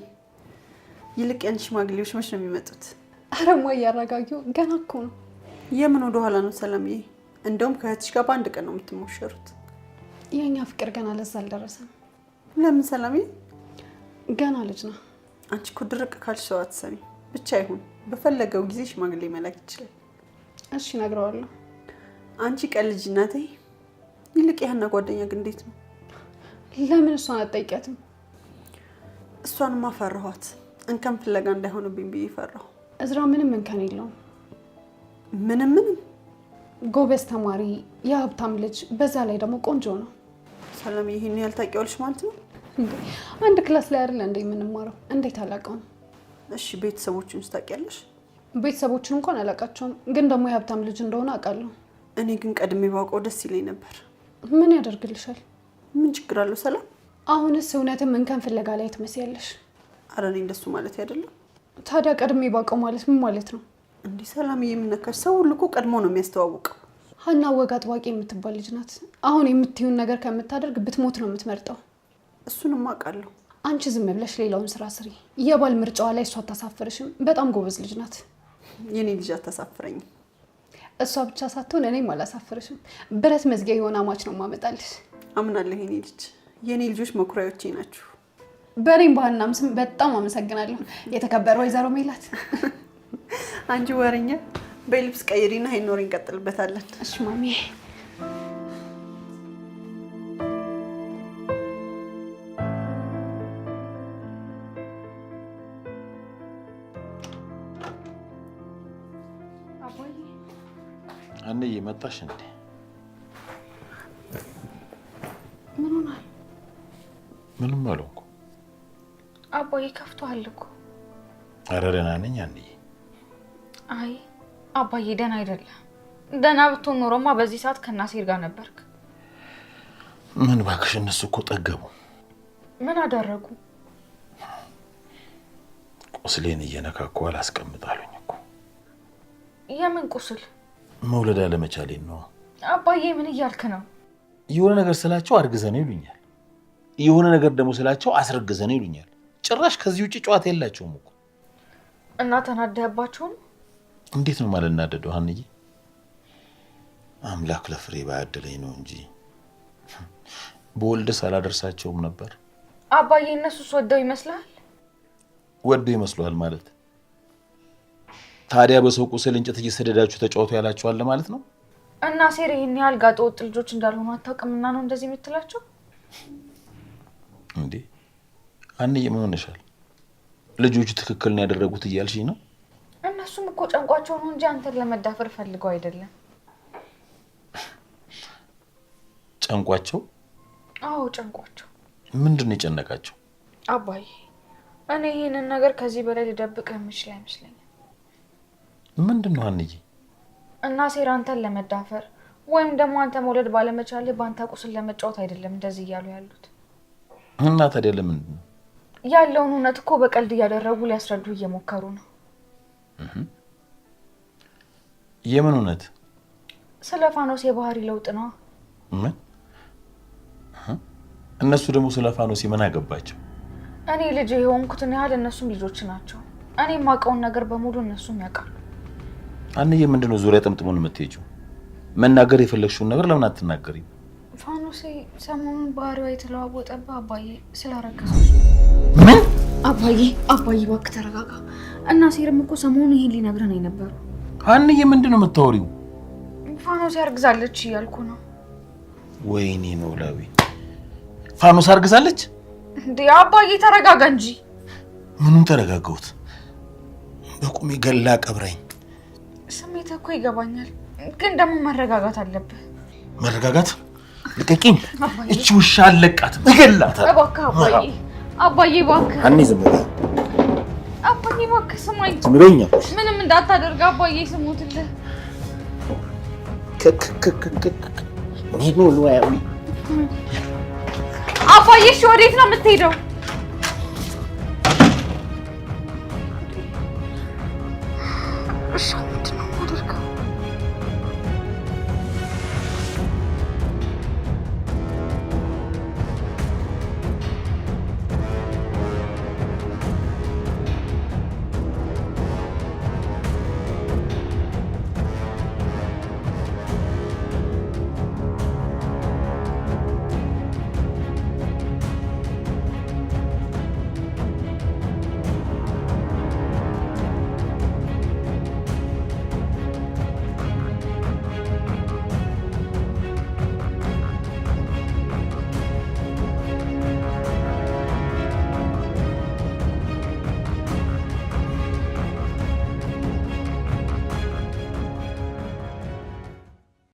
ይልቅ ያን ሽማግሌዎች መች ነው የሚመጡት? አረ ማዬ አረጋጊው፣ ገና እኮ ነው። የምን ወደ ኋላ ነው ሰላምዬ? እንደውም ከእህትሽ ጋር በአንድ ቀን ነው የምትሞሸሩት። የኛ ፍቅር ገና ለዛ አልደረሰም። ለምን ሰላምዬ? ገና ልጅ ነው። አንቺ እኮ ድርቅ ካልሽ ሰው አትሰሚ። ብቻ ይሁን፣ በፈለገው ጊዜ ሽማግሌ መላክ ይችላል። እሺ እነግረዋለሁ። አንቺ ቀን ልጅ እናቴ። ይልቅ ያህና ጓደኛ ግን እንዴት ነው? ለምን እሷን አትጠይቂያትም? እሷንማ ፈራኋት። እንከን ፍለጋ እንዳይሆንብኝ ብዬ ፈራሁ። እዝራ ምንም እንከን የለውም። ምንም ጎበዝ ተማሪ፣ የሀብታም ልጅ፣ በዛ ላይ ደግሞ ቆንጆ ነው። ሰላም ይሄን ያህል ታውቂዋለሽ ማለት ነው? አንድ ክላስ ላይ አይደል እንደ የምንማረው? እንዴት አላውቀውም? እሺ ቤተሰቦቹን ታውቂያለሽ? ቤተሰቦቹን እንኳን አላውቃቸውም፣ ግን ደግሞ የሀብታም ልጅ እንደሆነ አውቃለሁ። እኔ ግን ቀድሜ ባውቀው ደስ ይለኝ ነበር። ምን ያደርግልሻል? ምን ችግር አለው ሰላም? አሁንስ እውነትም እንከን ፍለጋ ላይ ትመስያለሽ። አረ እኔ እንደሱ ማለት አይደለም። ታዲያ ቀድሜ ባውቀው ማለት ምን ማለት ነው? እንዴ ሰላም የምነካሽ ሰው ሁሉ እኮ ቀድሞ ነው የሚያስተዋውቀው። ሀና ወግ አጥባቂ የምትባል ልጅ ናት። አሁን የምትዩን ነገር ከምታደርግ ብትሞት ነው የምትመርጠው። እሱንም አውቃለሁ። አንቺ ዝም ብለሽ ሌላውን ስራ ስሪ። የባል ምርጫዋ ላይ እሷ አታሳፍርሽም። በጣም ጎበዝ ልጅ ናት። የኔ ልጅ አታሳፍረኝም። እሷ ብቻ ሳትሆን እኔም አላሳፍርሽም። ብረት መዝጊያ የሆነ አማች ነው ማመጣልሽ። አምናለሁ። የኔ ልጅ፣ የኔ ልጆች መኩሪያዎቼ ናችሁ። በሬም ባህናም ስም በጣም አመሰግናለሁ። የተከበረ ወይዘሮ ሜላት። አንቺ ወሬኛ። በልብስ ቀይሪና ሄኖር እንቀጥልበታለን። እሺ ማሚ። አንዴ መጣሽ እንዴ? ምን ሆናል? ምንም አልሆንኩ። አባዬ ከፍቶሃል እኮ። ኧረ ደህና ነኝ አንዴ። አይ አባዬ ደህና አይደለም። ደህና ብትሆን ኖሮማ በዚህ ሰዓት ከናሴር ጋር ነበርክ። ምን እባክሽ፣ እነሱ እኮ ጠገቡ። ምን አደረጉ? ቁስሌን እየነካኩ አላስቀምጣሉኝ እኮ። የምን ቁስል? መውለድ አለመቻሌን ነው። አባዬ ምን እያልክ ነው? የሆነ ነገር ስላቸው አርግዘን ይሉኛል፣ የሆነ ነገር ደግሞ ስላቸው አስረግዘን ይሉኛል። ጭራሽ ከዚህ ውጪ ጨዋታ የላቸውም እኮ። እና ተናደህባቸው ነው? እንዴት ነው ማለት እናደደው? ሀንዬ አምላክ ለፍሬ ባያደለኝ ነው እንጂ በወልደስ አላደርሳቸውም ነበር። አባዬ እነሱስ ወደው ይመስላል? ወደው ይመስላል ማለት ታዲያ በሰው ቁስል እንጨት እየሰደዳችሁ ተጫወቱ ያላችኋል ማለት ነው? እና ሴር ይሄን ያህል ጋጠ ወጥ ልጆች እንዳልሆኑ አታውቅምና ነው እንደዚህ የምትላቸው? እንዴ አንዬ ምን ሆነሻል? ልጆቹ ትክክል ነው ያደረጉት እያልሽኝ ነው? እነሱም እኮ ጨንቋቸው ነው እንጂ አንተን ለመዳፈር ፈልገው አይደለም። ጨንቋቸው? አዎ ጨንቋቸው። ምንድን ነው የጨነቃቸው? አባዬ እኔ ይሄንን ነገር ከዚህ በላይ ልደብቅ የምችል አይመስለኝም። ምንድን ነው ሀንዬ? እና ሴር አንተን ለመዳፈር ወይም ደግሞ አንተ መውለድ ባለመቻልህ በአንተ ቁስል ለመጫወት አይደለም እንደዚህ እያሉ ያሉት። እና ታዲያ ለምንድን ነው? ያለውን እውነት እኮ በቀልድ እያደረጉ ሊያስረዱ እየሞከሩ ነው። የምን እውነት? ስለ ፋኖስ የባህሪ ለውጥ ነው። ምን? እነሱ ደግሞ ስለ ፋኖስ ምን አገባቸው? እኔ ልጅ የሆንኩትን ያህል እነሱም ልጆች ናቸው። እኔ የማውቀውን ነገር በሙሉ እነሱም ያውቃሉ። አንዬ ምንድነው ዙሪያ ጥምጥሙን የምትሄጂው? መናገር የፈለግሽውን ነገር ለምን አትናገሪም? ፋኖሴ ሰሞኑን ባህሪዋ የተለዋወጠብህ አባዬ ስላረገዘች። ምን? አባዬ እባክህ ተረጋጋ። እና ሴርም እኮ ሰሞኑን ይሄን ሊነግረን የነበሩ። አንዬ ምንድነው የምታወሪው? ፋኖሴ አርግዛለች እያልኩ ነው። ወይኔ ኖላዊ፣ ፋኖስ አርግዛለች እንዴ? አባዬ ተረጋጋ እንጂ። ምኑን ተረጋጋሁት? በቁሜ ገላ ቀብረኝ። ስሜት እኮ ይገባኛል፣ ግን ደግሞ መረጋጋት አለብህ። መረጋጋት? ልቀቂኝ! እቺ ውሻ አለቃት እገላታለሁ። እባክህ አባዬ እባክህ። አንዬ ዝም በይ። አባዬ እባክህ ስማኝ። ዝም በይኝ። ምንም እንዳታደርግ አባዬ ስሙትልህ። ኔኖ ሉያዊ አባዬ እሺ ወዴት ነው የምትሄደው? እሺ